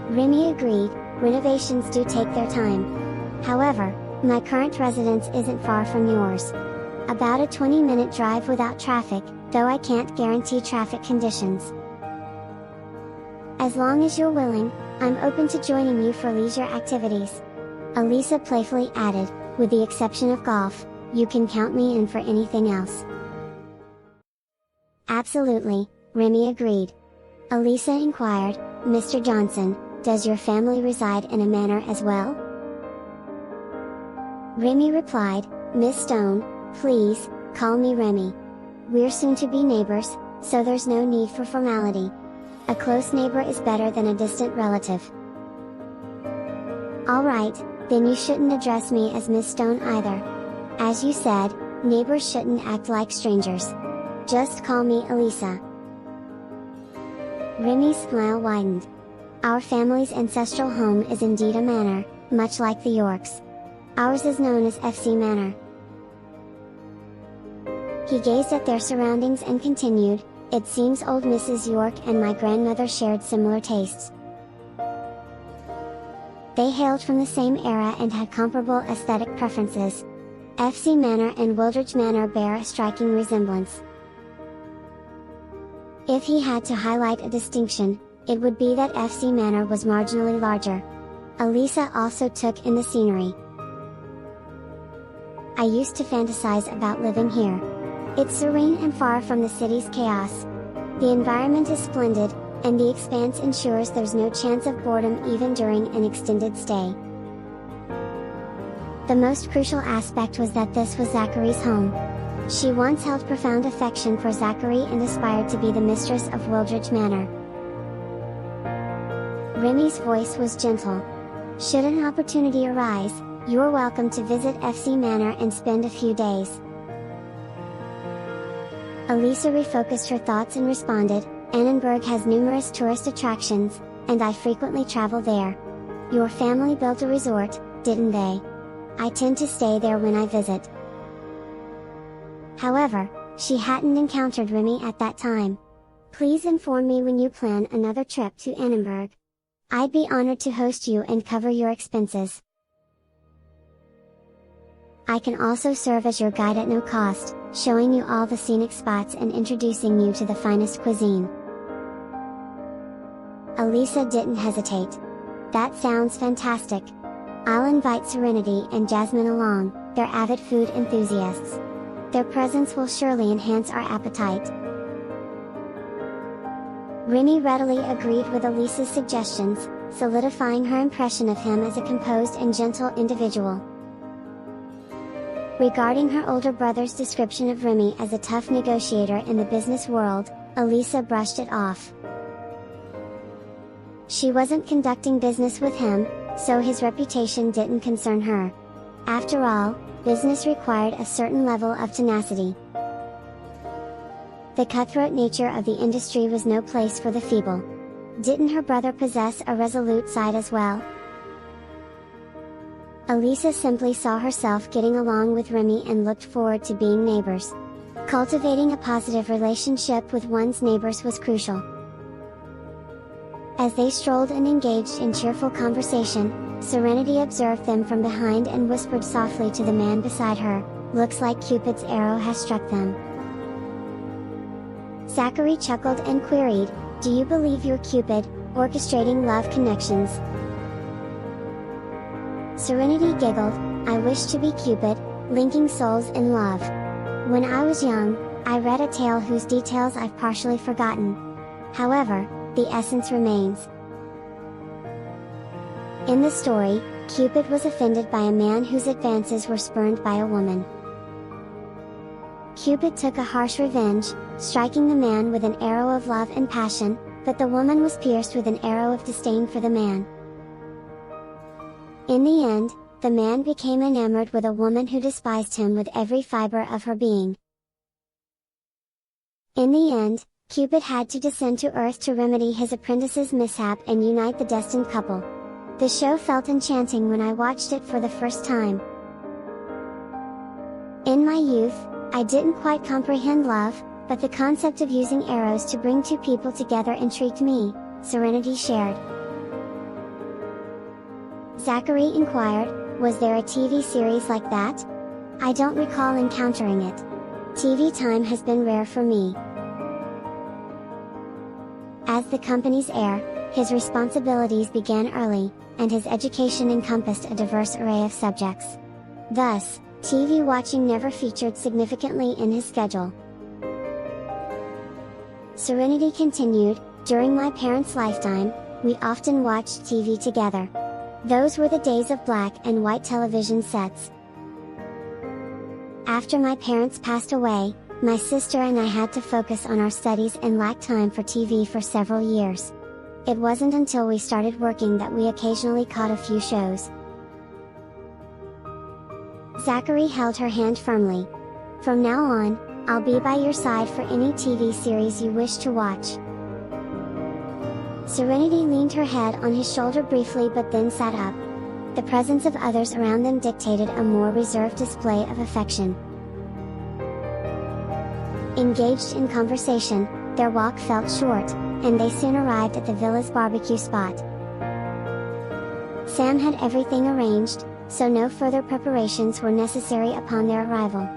Remy agreed, renovations do take their time. However, my current residence isn't far from yours. About a 20-minute drive without traffic, though I can't guarantee traffic conditions. As long as you're willing, I'm open to joining you for leisure activities. Elisa playfully added, with the exception of golf, you can count me in for anything else. Absolutely, Remy agreed. Elisa inquired, Mr. Johnson, does your family reside in a manor as well? Remy replied, Miss Stone, please, call me Remy. We're soon to be neighbors, so there's no need for formality. A close neighbor is better than a distant relative. Alright, then you shouldn't address me as Miss Stone either. As you said, neighbors shouldn't act like strangers. Just call me Elisa. Remy's smile widened. Our family's ancestral home is indeed a manor, much like the Yorks. Ours is known as FC Manor. He gazed at their surroundings and continued, it seems old Mrs. York and my grandmother shared similar tastes. They hailed from the same era and had comparable aesthetic preferences. FC Manor and Wildridge Manor bear a striking resemblance. If he had to highlight a distinction, it would be that FC Manor was marginally larger. Elisa also took in the scenery. I used to fantasize about living here. It's serene and far from the city's chaos. The environment is splendid, and the expanse ensures there's no chance of boredom even during an extended stay. The most crucial aspect was that this was Zachary's home. She once held profound affection for Zachary and aspired to be the mistress of Wildridge Manor. Remy's voice was gentle. Should an opportunity arise, you're welcome to visit FC Manor and spend a few days. Elisa refocused her thoughts and responded, Annenberg has numerous tourist attractions, and I frequently travel there. Your family built a resort, didn't they? I tend to stay there when I visit. However, she hadn't encountered Remy at that time. Please inform me when you plan another trip to Annenberg. I'd be honored to host you and cover your expenses. I can also serve as your guide at no cost, showing you all the scenic spots and introducing you to the finest cuisine. Elisa didn't hesitate. That sounds fantastic. I'll invite Serenity and Jasmine along, they're avid food enthusiasts. Their presence will surely enhance our appetite. Remy readily agreed with Elisa's suggestions, solidifying her impression of him as a composed and gentle individual. Regarding her older brother's description of Remy as a tough negotiator in the business world, Elisa brushed it off. She wasn't conducting business with him, so his reputation didn't concern her. After all, business required a certain level of tenacity. The cutthroat nature of the industry was no place for the feeble. Didn't her brother possess a resolute side as well? Elisa simply saw herself getting along with Remy and looked forward to being neighbors. Cultivating a positive relationship with one's neighbors was crucial. As they strolled and engaged in cheerful conversation, Serenity observed them from behind and whispered softly to the man beside her, looks like Cupid's arrow has struck them. Zachary chuckled and queried, do you believe you're Cupid, orchestrating love connections? Serenity giggled, I wish to be Cupid, linking souls in love. When I was young, I read a tale whose details I've partially forgotten. However, the essence remains. In the story, Cupid was offended by a man whose advances were spurned by a woman. Cupid took a harsh revenge, striking the man with an arrow of love and passion, but the woman was pierced with an arrow of disdain for the man. In the end, the man became enamored with a woman who despised him with every fiber of her being. In the end, Cupid had to descend to Earth to remedy his apprentice's mishap and unite the destined couple. The show felt enchanting when I watched it for the first time. In my youth, I didn't quite comprehend love, but the concept of using arrows to bring two people together intrigued me, Serenity shared. Zachary inquired, was there a TV series like that? I don't recall encountering it. TV time has been rare for me. As the company's heir, his responsibilities began early, and his education encompassed a diverse array of subjects. Thus, TV watching never featured significantly in his schedule. Serenity continued, during my parents' lifetime, we often watched TV together. Those were the days of black and white television sets. After my parents passed away, my sister and I had to focus on our studies and lacked time for TV for several years. It wasn't until we started working that we occasionally caught a few shows. Zachary held her hand firmly. From now on, I'll be by your side for any TV series you wish to watch. Serenity leaned her head on his shoulder briefly but then sat up. The presence of others around them dictated a more reserved display of affection. Engaged in conversation, their walk felt short, and they soon arrived at the villa's barbecue spot. Sam had everything arranged, so no further preparations were necessary upon their arrival.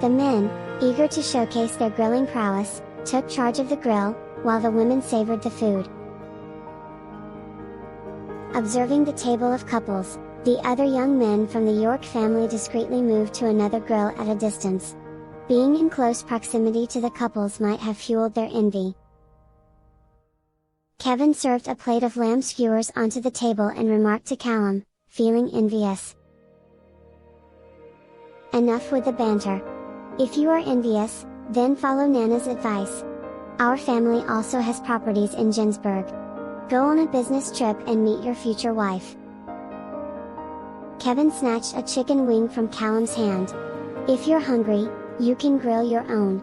The men, eager to showcase their grilling prowess, took charge of the grill, while the women savored the food. Observing the table of couples, the other young men from the York family discreetly moved to another grill at a distance. Being in close proximity to the couples might have fueled their envy. Kevin served a plate of lamb skewers onto the table and remarked to Callum, feeling envious. Enough with the banter. If you are envious, then follow Nana's advice. Our family also has properties in Ginsburg. Go on a business trip and meet your future wife. Kevin snatched a chicken wing from Callum's hand. If you're hungry, you can grill your own.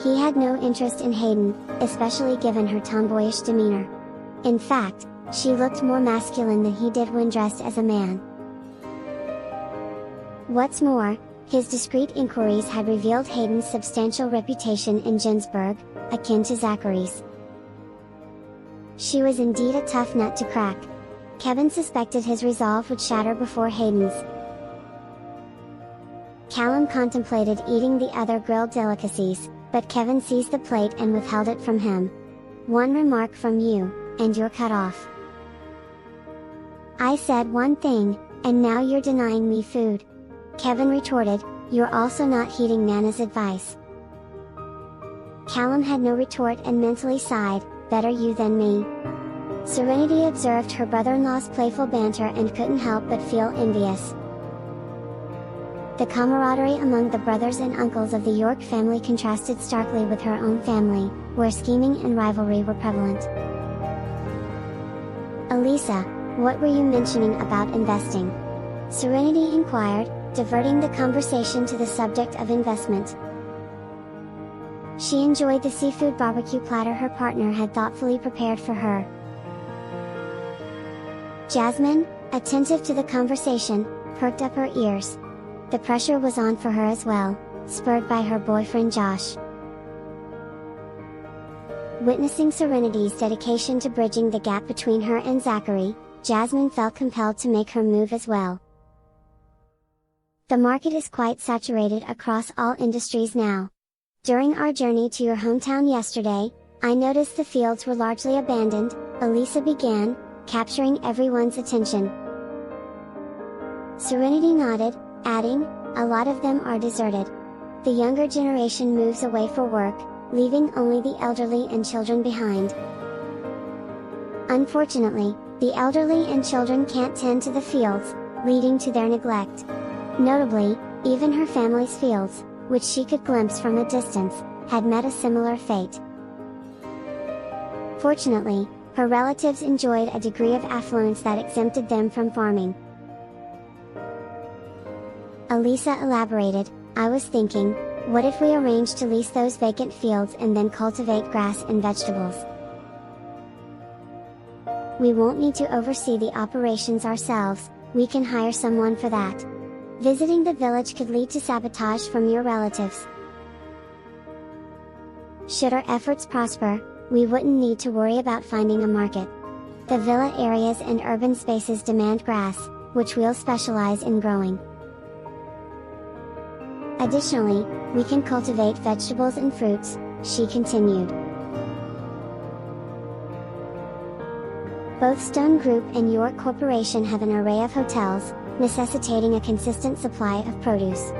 He had no interest in Hayden, especially given her tomboyish demeanor. In fact, she looked more masculine than he did when dressed as a man. What's more, his discreet inquiries had revealed Hayden's substantial reputation in Ginsburg, akin to Zachary's. She was indeed a tough nut to crack. Kevin suspected his resolve would shatter before Hayden's. Callum contemplated eating the other grilled delicacies, but Kevin seized the plate and withheld it from him. One remark from you, and you're cut off. I said one thing, and now you're denying me food. Kevin retorted, you're also not heeding Nana's advice. Callum had no retort and mentally sighed, better you than me. Serenity observed her brother-in-law's playful banter and couldn't help but feel envious. The camaraderie among the brothers and uncles of the York family contrasted starkly with her own family, where scheming and rivalry were prevalent. Elisa, what were you mentioning about investing? Serenity inquired, diverting the conversation to the subject of investment. She enjoyed the seafood barbecue platter her partner had thoughtfully prepared for her. Jasmine, attentive to the conversation, perked up her ears. The pressure was on for her as well, spurred by her boyfriend Josh. Witnessing Serenity's dedication to bridging the gap between her and Zachary, Jasmine felt compelled to make her move as well. The market is quite saturated across all industries now. During our journey to your hometown yesterday, I noticed the fields were largely abandoned, Elisa began, capturing everyone's attention. Serenity nodded, adding, a lot of them are deserted. The younger generation moves away for work, leaving only the elderly and children behind. Unfortunately, the elderly and children can't tend to the fields, leading to their neglect. Notably, even her family's fields, which she could glimpse from a distance, had met a similar fate. Fortunately, Her relatives enjoyed a degree of affluence that exempted them from farming. Elisa elaborated, "I was thinking, what if we arranged to lease those vacant fields and then cultivate grass and vegetables? We won't need to oversee the operations ourselves, we can hire someone for that. Visiting the village could lead to sabotage from your relatives. Should our efforts prosper, we wouldn't need to worry about finding a market. The villa areas and urban spaces demand grass, which we'll specialize in growing. Additionally, we can cultivate vegetables and fruits," she continued. Both Stone Group and York Corporation have an array of hotels, necessitating a consistent supply of produce.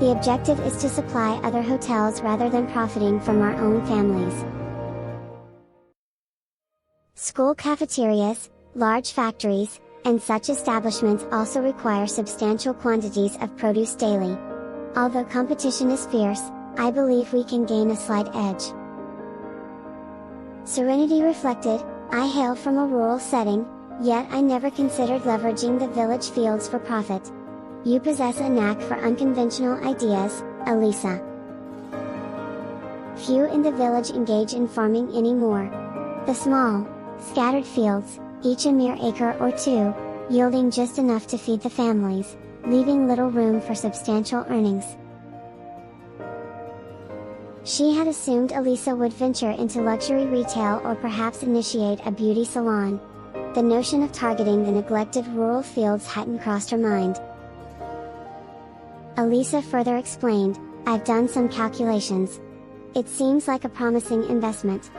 The objective is to supply other hotels rather than profiting from our own families. School cafeterias, large factories, and such establishments also require substantial quantities of produce daily. Although competition is fierce, I believe we can gain a slight edge." Serenity reflected, "I hail from a rural setting, yet I never considered leveraging the village fields for profit. You possess a knack for unconventional ideas, Elisa. Few in the village engage in farming anymore. The small, scattered fields, each a mere acre or two, yielding just enough to feed the families, leaving little room for substantial earnings." She had assumed Elisa would venture into luxury retail or perhaps initiate a beauty salon. The notion of targeting the neglected rural fields hadn't crossed her mind. Elisa further explained, "I've done some calculations. It seems like a promising investment.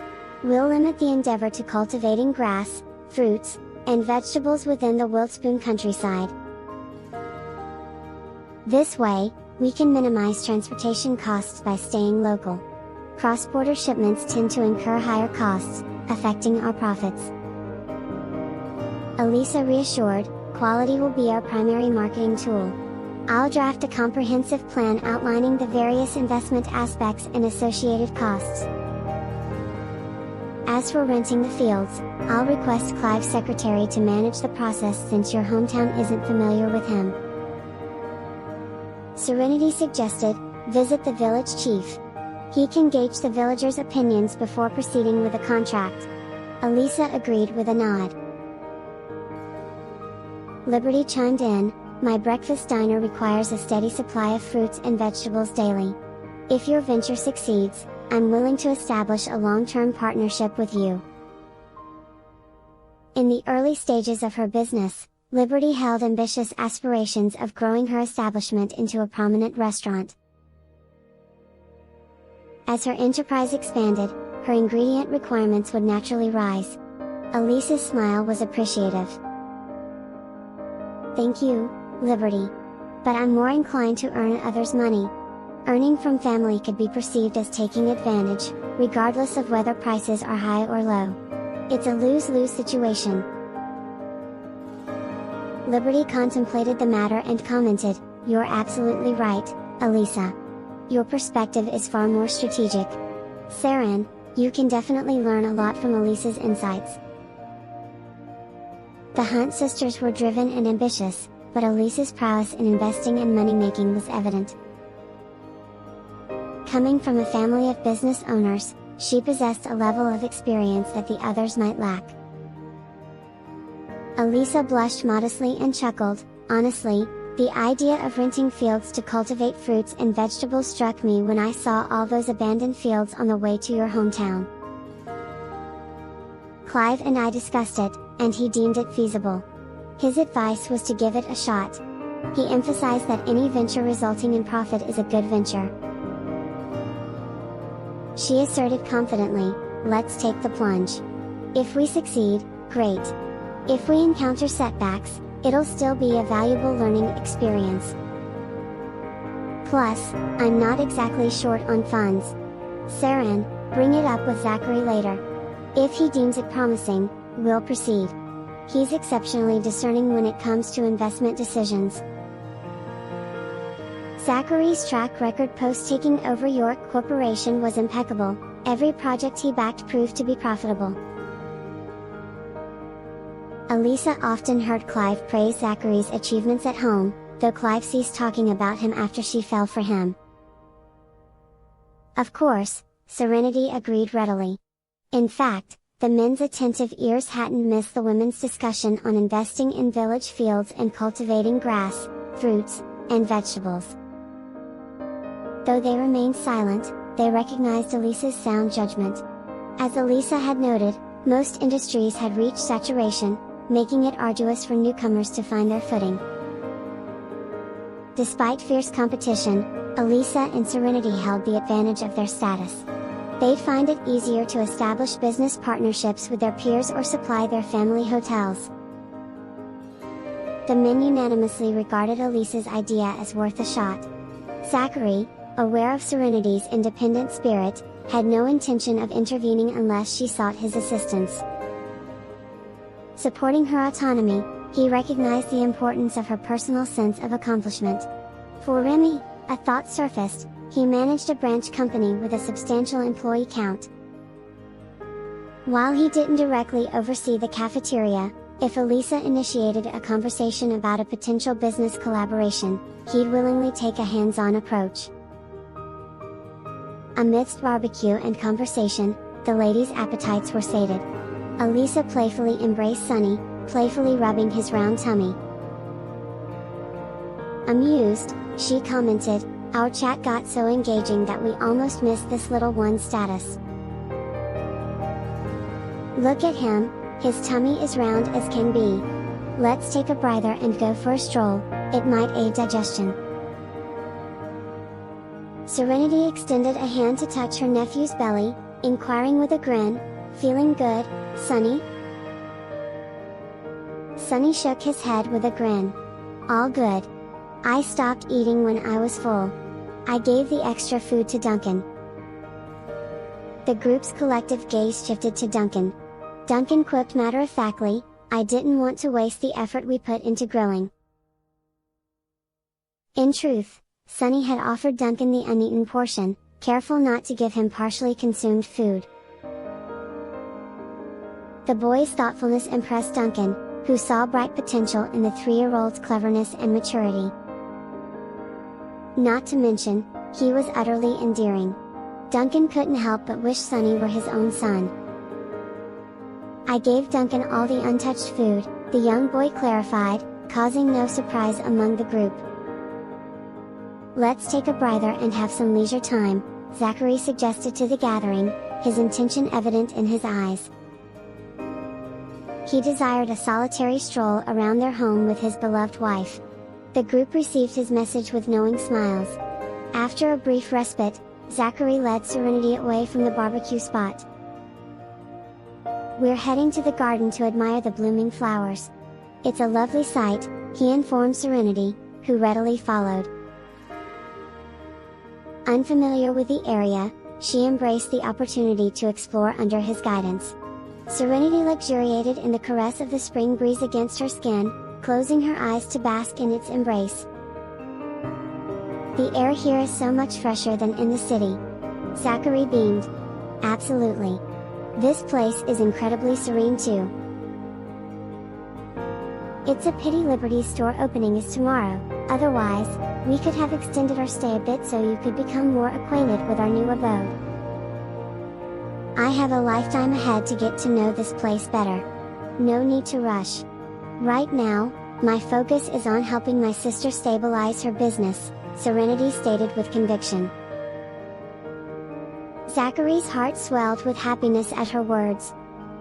We'll limit the endeavor to cultivating grass, fruits, and vegetables within the Wiltspoon countryside. This way, we can minimize transportation costs by staying local. Cross-border shipments tend to incur higher costs, affecting our profits." Elisa reassured, "Quality will be our primary marketing tool. I'll draft a comprehensive plan outlining the various investment aspects and associated costs. As for renting the fields, I'll request Clive's secretary to manage the process since your hometown isn't familiar with him." Serenity suggested, "Visit the village chief. He can gauge the villagers' opinions before proceeding with a contract." Elisa agreed with a nod. Liberty chimed in, "My breakfast diner requires a steady supply of fruits and vegetables daily. If your venture succeeds, I'm willing to establish a long-term partnership with you." In the early stages of her business, Liberty held ambitious aspirations of growing her establishment into a prominent restaurant. As her enterprise expanded, her ingredient requirements would naturally rise. Elisa's smile was appreciative. "Thank you, Liberty. But I'm more inclined to earn others' money. Earning from family could be perceived as taking advantage, regardless of whether prices are high or low. It's a lose-lose situation." Liberty contemplated the matter and commented, "You're absolutely right, Elisa. Your perspective is far more strategic. Saran, you can definitely learn a lot from Elisa's insights." The Hunt sisters were driven and ambitious, but Elisa's prowess in investing and money-making was evident. Coming from a family of business owners, she possessed a level of experience that the others might lack. Elisa blushed modestly and chuckled, "Honestly, the idea of renting fields to cultivate fruits and vegetables struck me when I saw all those abandoned fields on the way to your hometown. Clive and I discussed it, and he deemed it feasible. His advice was to give it a shot. He emphasized that any venture resulting in profit is a good venture." She asserted confidently, "Let's take the plunge. If we succeed, great. If we encounter setbacks, it'll still be a valuable learning experience. Plus, I'm not exactly short on funds. Saran, bring it up with Zachary later. If he deems it promising, we'll proceed. He's exceptionally discerning when it comes to investment decisions." Zachary's track record post-taking over York Corporation was impeccable. Every project he backed proved to be profitable. Elisa often heard Clive praise Zachary's achievements at home, though Clive ceased talking about him after she fell for him. Of course, Serenity agreed readily. In fact, the men's attentive ears hadn't missed the women's discussion on investing in village fields and cultivating grass, fruits, and vegetables. Though they remained silent, they recognized Elisa's sound judgment. As Elisa had noted, most industries had reached saturation, making it arduous for newcomers to find their footing. Despite fierce competition, Elisa and Serenity held the advantage of their status. They'd find it easier to establish business partnerships with their peers or supply their family hotels. The men unanimously regarded Elisa's idea as worth a shot. Zachary, aware of Serenity's independent spirit, had no intention of intervening unless she sought his assistance. Supporting her autonomy, he recognized the importance of her personal sense of accomplishment. For Remy, a thought surfaced, he managed a branch company with a substantial employee count. While he didn't directly oversee the cafeteria, if Elisa initiated a conversation about a potential business collaboration, he'd willingly take a hands-on approach. Amidst barbecue and conversation, the ladies' appetites were sated. Elisa playfully embraced Sonny, playfully rubbing his round tummy. Amused, she commented, "Our chat got so engaging that we almost missed this little one's status. Look at him, his tummy is round as can be. Let's take a breather and go for a stroll, it might aid digestion." Serenity extended a hand to touch her nephew's belly, inquiring with a grin, "Feeling good, Sonny?" Sonny shook his head with a grin. "All good. I stopped eating when I was full. I gave the extra food to Duncan." The group's collective gaze shifted to Duncan. Duncan quipped matter-of-factly, "I didn't want to waste the effort we put into grilling." In truth, Sonny had offered Duncan the uneaten portion, careful not to give him partially consumed food. The boy's thoughtfulness impressed Duncan, who saw bright potential in the 3-year-old's cleverness and maturity. Not to mention, he was utterly endearing. Duncan couldn't help but wish Sonny were his own son. "I gave Duncan all the untouched food," the young boy clarified, causing no surprise among the group. "Let's take a breather and have some leisure time," Zachary suggested to the gathering, his intention evident in his eyes. He desired a solitary stroll around their home with his beloved wife. The group received his message with knowing smiles. After a brief respite, Zachary led Serenity away from the barbecue spot. "We're heading to the garden to admire the blooming flowers. It's a lovely sight," he informed Serenity, who readily followed. Unfamiliar with the area, she embraced the opportunity to explore under his guidance. Serenity luxuriated in the caress of the spring breeze against her skin, closing her eyes to bask in its embrace. "The air here is so much fresher than in the city." Zachary beamed. "Absolutely. This place is incredibly serene too." "It's a pity Liberty's store opening is tomorrow, otherwise, we could have extended our stay a bit so you could become more acquainted with our new abode. I have a lifetime ahead to get to know this place better. No need to rush. Right now, my focus is on helping my sister stabilize her business," Serenity stated with conviction. Zachary's heart swelled with happiness at her words.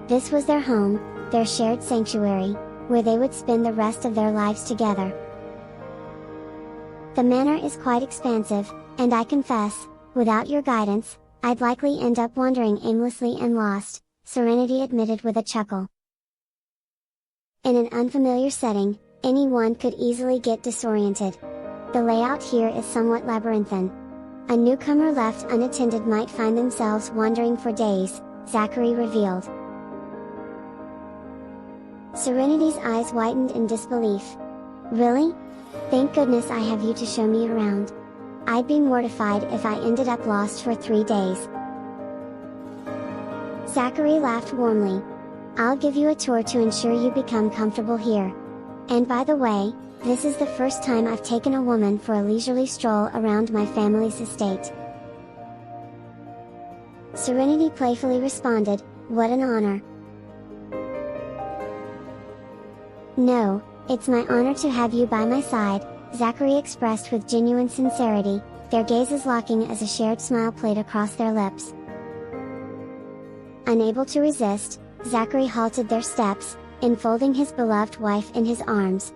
This was their home, their shared sanctuary, where they would spend the rest of their lives together. "The manor is quite expansive, and I confess, without your guidance, I'd likely end up wandering aimlessly and lost," Serenity admitted with a chuckle. In an unfamiliar setting, anyone could easily get disoriented. The layout here is somewhat labyrinthine. A newcomer left unattended might find themselves wandering for days, Zachary revealed. Serenity's eyes widened in disbelief. "Really? Thank goodness I have you to show me around. I'd be mortified if I ended up lost for 3 days." Zachary laughed warmly. I'll give you a tour to ensure you become comfortable here. And by the way, this is the first time I've taken a woman for a leisurely stroll around my family's estate." Serenity playfully responded, "What an honor." "No, it's my honor to have you by my side," Zachary expressed with genuine sincerity, their gazes locking as a shared smile played across their lips. Unable to resist, Zachary halted their steps, enfolding his beloved wife in his arms.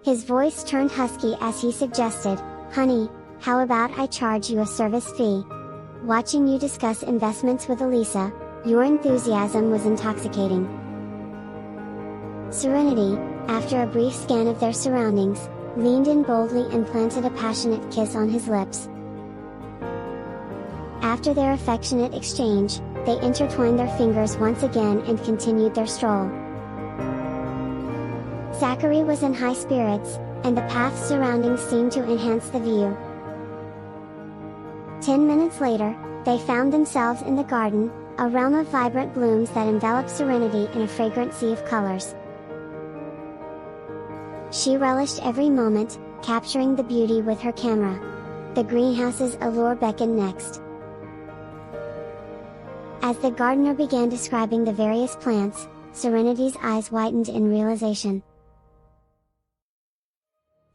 His voice turned husky as he suggested, "Honey, how about I charge you a service fee?" Watching you discuss investments with Elisa, your enthusiasm was intoxicating. Serenity, after a brief scan of their surroundings, leaned in boldly and planted a passionate kiss on his lips. After their affectionate exchange, they intertwined their fingers once again and continued their stroll. Zachary was in high spirits, and the path's surroundings seemed to enhance the view. 10 minutes later, they found themselves in the garden, a realm of vibrant blooms that enveloped Serenity in a fragrant sea of colors. She relished every moment, capturing the beauty with her camera. The greenhouse's allure beckoned next. As the gardener began describing the various plants, Serenity's eyes widened in realization.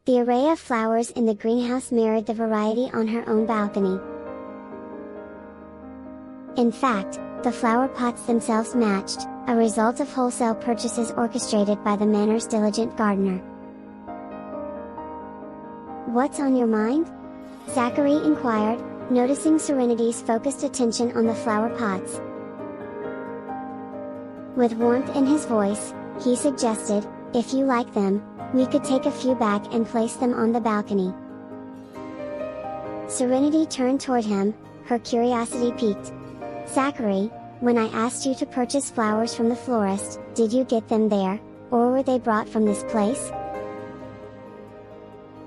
The array of flowers in the greenhouse mirrored the variety on her own balcony. In fact, the flower pots themselves matched, a result of wholesale purchases orchestrated by the manor's diligent gardener. "What's on your mind?" Zachary inquired, noticing Serenity's focused attention on the flower pots. With warmth in his voice, he suggested, "If you like them, we could take a few back and place them on the balcony." Serenity turned toward him, her curiosity piqued. "Zachary, when I asked you to purchase flowers from the florist, did you get them there, or were they brought from this place?"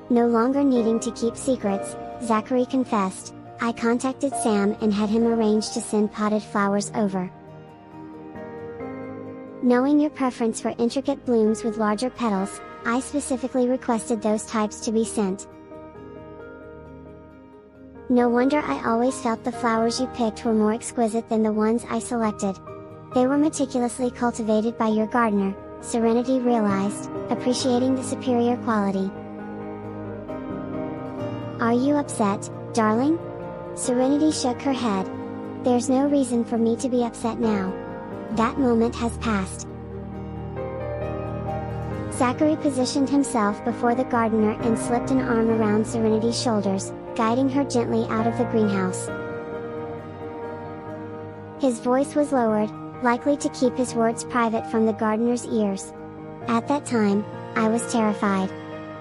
No longer needing to keep secrets, Zachary confessed, "I contacted Sam and had him arrange to send potted flowers over. Knowing your preference for intricate blooms with larger petals, I specifically requested those types to be sent. No wonder I always felt the flowers you picked were more exquisite than the ones I selected. They were meticulously cultivated by your gardener," Serenity realized, appreciating the superior quality. "Are you upset, darling?" Serenity shook her head. "There's no reason for me to be upset now. That moment has passed." Zachary positioned himself before the gardener and slipped an arm around Serenity's shoulders, guiding her gently out of the greenhouse. His voice was lowered, likely to keep his words private from the gardener's ears. "At that time, I was terrified.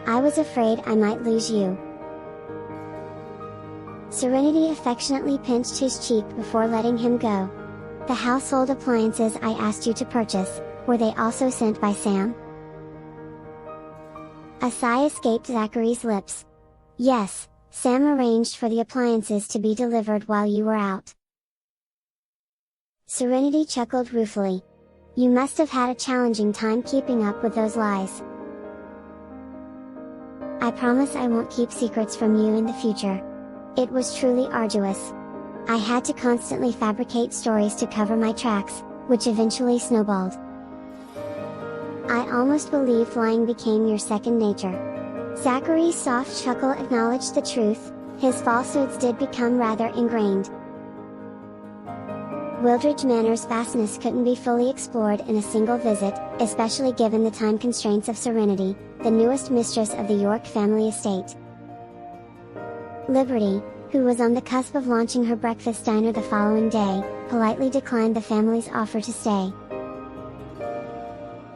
I was afraid I might lose you." Serenity affectionately pinched his cheek before letting him go. "The household appliances I asked you to purchase, were they also sent by Sam?" A sigh escaped Zachary's lips. "Yes, Sam arranged for the appliances to be delivered while you were out." Serenity chuckled ruefully. "You must have had a challenging time keeping up with those lies." "I promise I won't keep secrets from you in the future. It was truly arduous. I had to constantly fabricate stories to cover my tracks, which eventually snowballed. I almost believed lying became your second nature." Zachary's soft chuckle acknowledged the truth, his falsehoods did become rather ingrained. Wildridge Manor's vastness couldn't be fully explored in a single visit, especially given the time constraints of Serenity, the newest mistress of the York family estate. Liberty, who was on the cusp of launching her breakfast diner the following day, politely declined the family's offer to stay.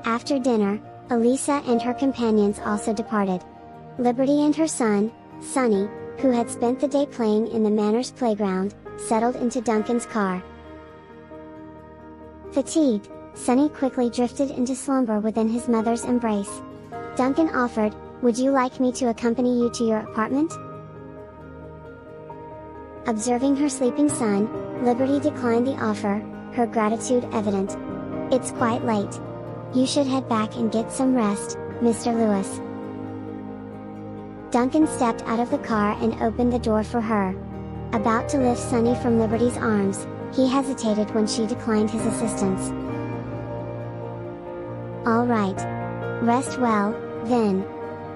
After dinner, Elisa and her companions also departed. Liberty and her son, Sonny, who had spent the day playing in the manor's playground, settled into Duncan's car. Fatigued, Sonny quickly drifted into slumber within his mother's embrace. Duncan offered, "Would you like me to accompany you to your apartment?" Observing her sleeping son, Liberty declined the offer, her gratitude evident. "It's quite late. You should head back and get some rest, Mr. Lewis." Duncan stepped out of the car and opened the door for her. About to lift Sunny from Liberty's arms, he hesitated when she declined his assistance. "All right. Rest well, then."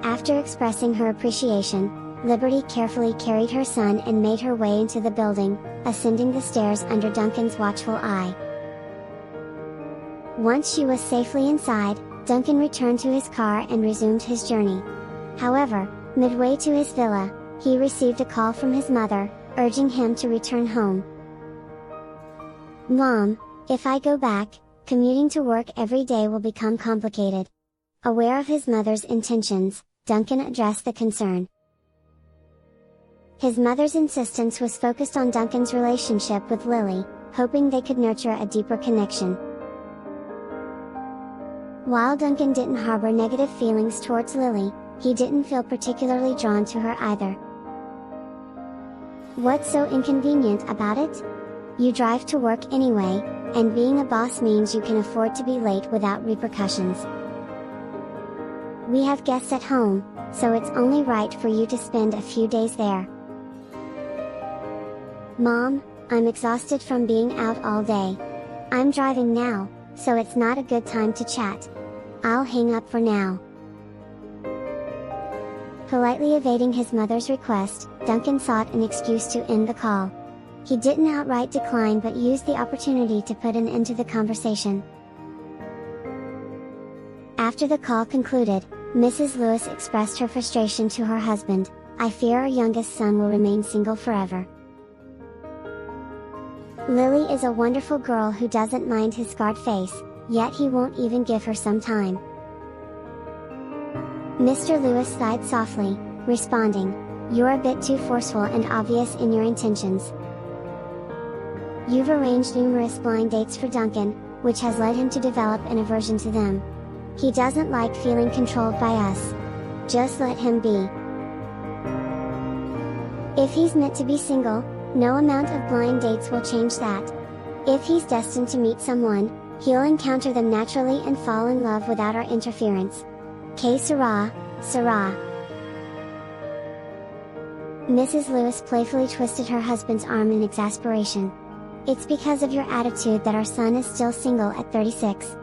After expressing her appreciation, Liberty carefully carried her son and made her way into the building, ascending the stairs under Duncan's watchful eye. Once she was safely inside, Duncan returned to his car and resumed his journey. However, midway to his villa, he received a call from his mother, urging him to return home. "Mom, if I go back, commuting to work every day will become complicated." Aware of his mother's intentions, Duncan addressed the concern. His mother's insistence was focused on Duncan's relationship with Lily, hoping they could nurture a deeper connection. While Duncan didn't harbor negative feelings towards Lily, he didn't feel particularly drawn to her either. "What's so inconvenient about it? You drive to work anyway, and being a boss means you can afford to be late without repercussions. We have guests at home, so it's only right for you to spend a few days there." "Mom, I'm exhausted from being out all day. I'm driving now, so it's not a good time to chat. I'll hang up for now." Politely evading his mother's request, Duncan sought an excuse to end the call. He didn't outright decline but used the opportunity to put an end to the conversation. After the call concluded, Mrs. Lewis expressed her frustration to her husband. "I fear our youngest son will remain single forever. Lily is a wonderful girl who doesn't mind his scarred face, yet he won't even give her some time." Mr. Lewis sighed softly, responding, "You're a bit too forceful and obvious in your intentions. You've arranged numerous blind dates for Duncan, which has led him to develop an aversion to them. He doesn't like feeling controlled by us. Just let him be. If he's meant to be single, no amount of blind dates will change that. If he's destined to meet someone, he'll encounter them naturally and fall in love without our interference. Que sera, sera." Mrs. Lewis playfully twisted her husband's arm in exasperation. "It's because of your attitude that our son is still single at 36.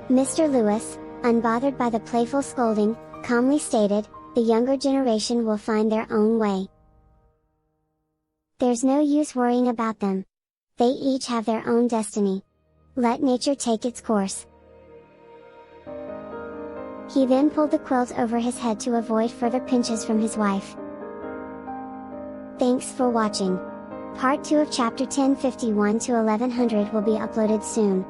Mr. Lewis, unbothered by the playful scolding, calmly stated, "The younger generation will find their own way. There's no use worrying about them. They each have their own destiny. Let nature take its course." He then pulled the quilt over his head to avoid further pinches from his wife. Thanks for watching. Part 2 of Chapter 1051 to 1100 will be uploaded soon.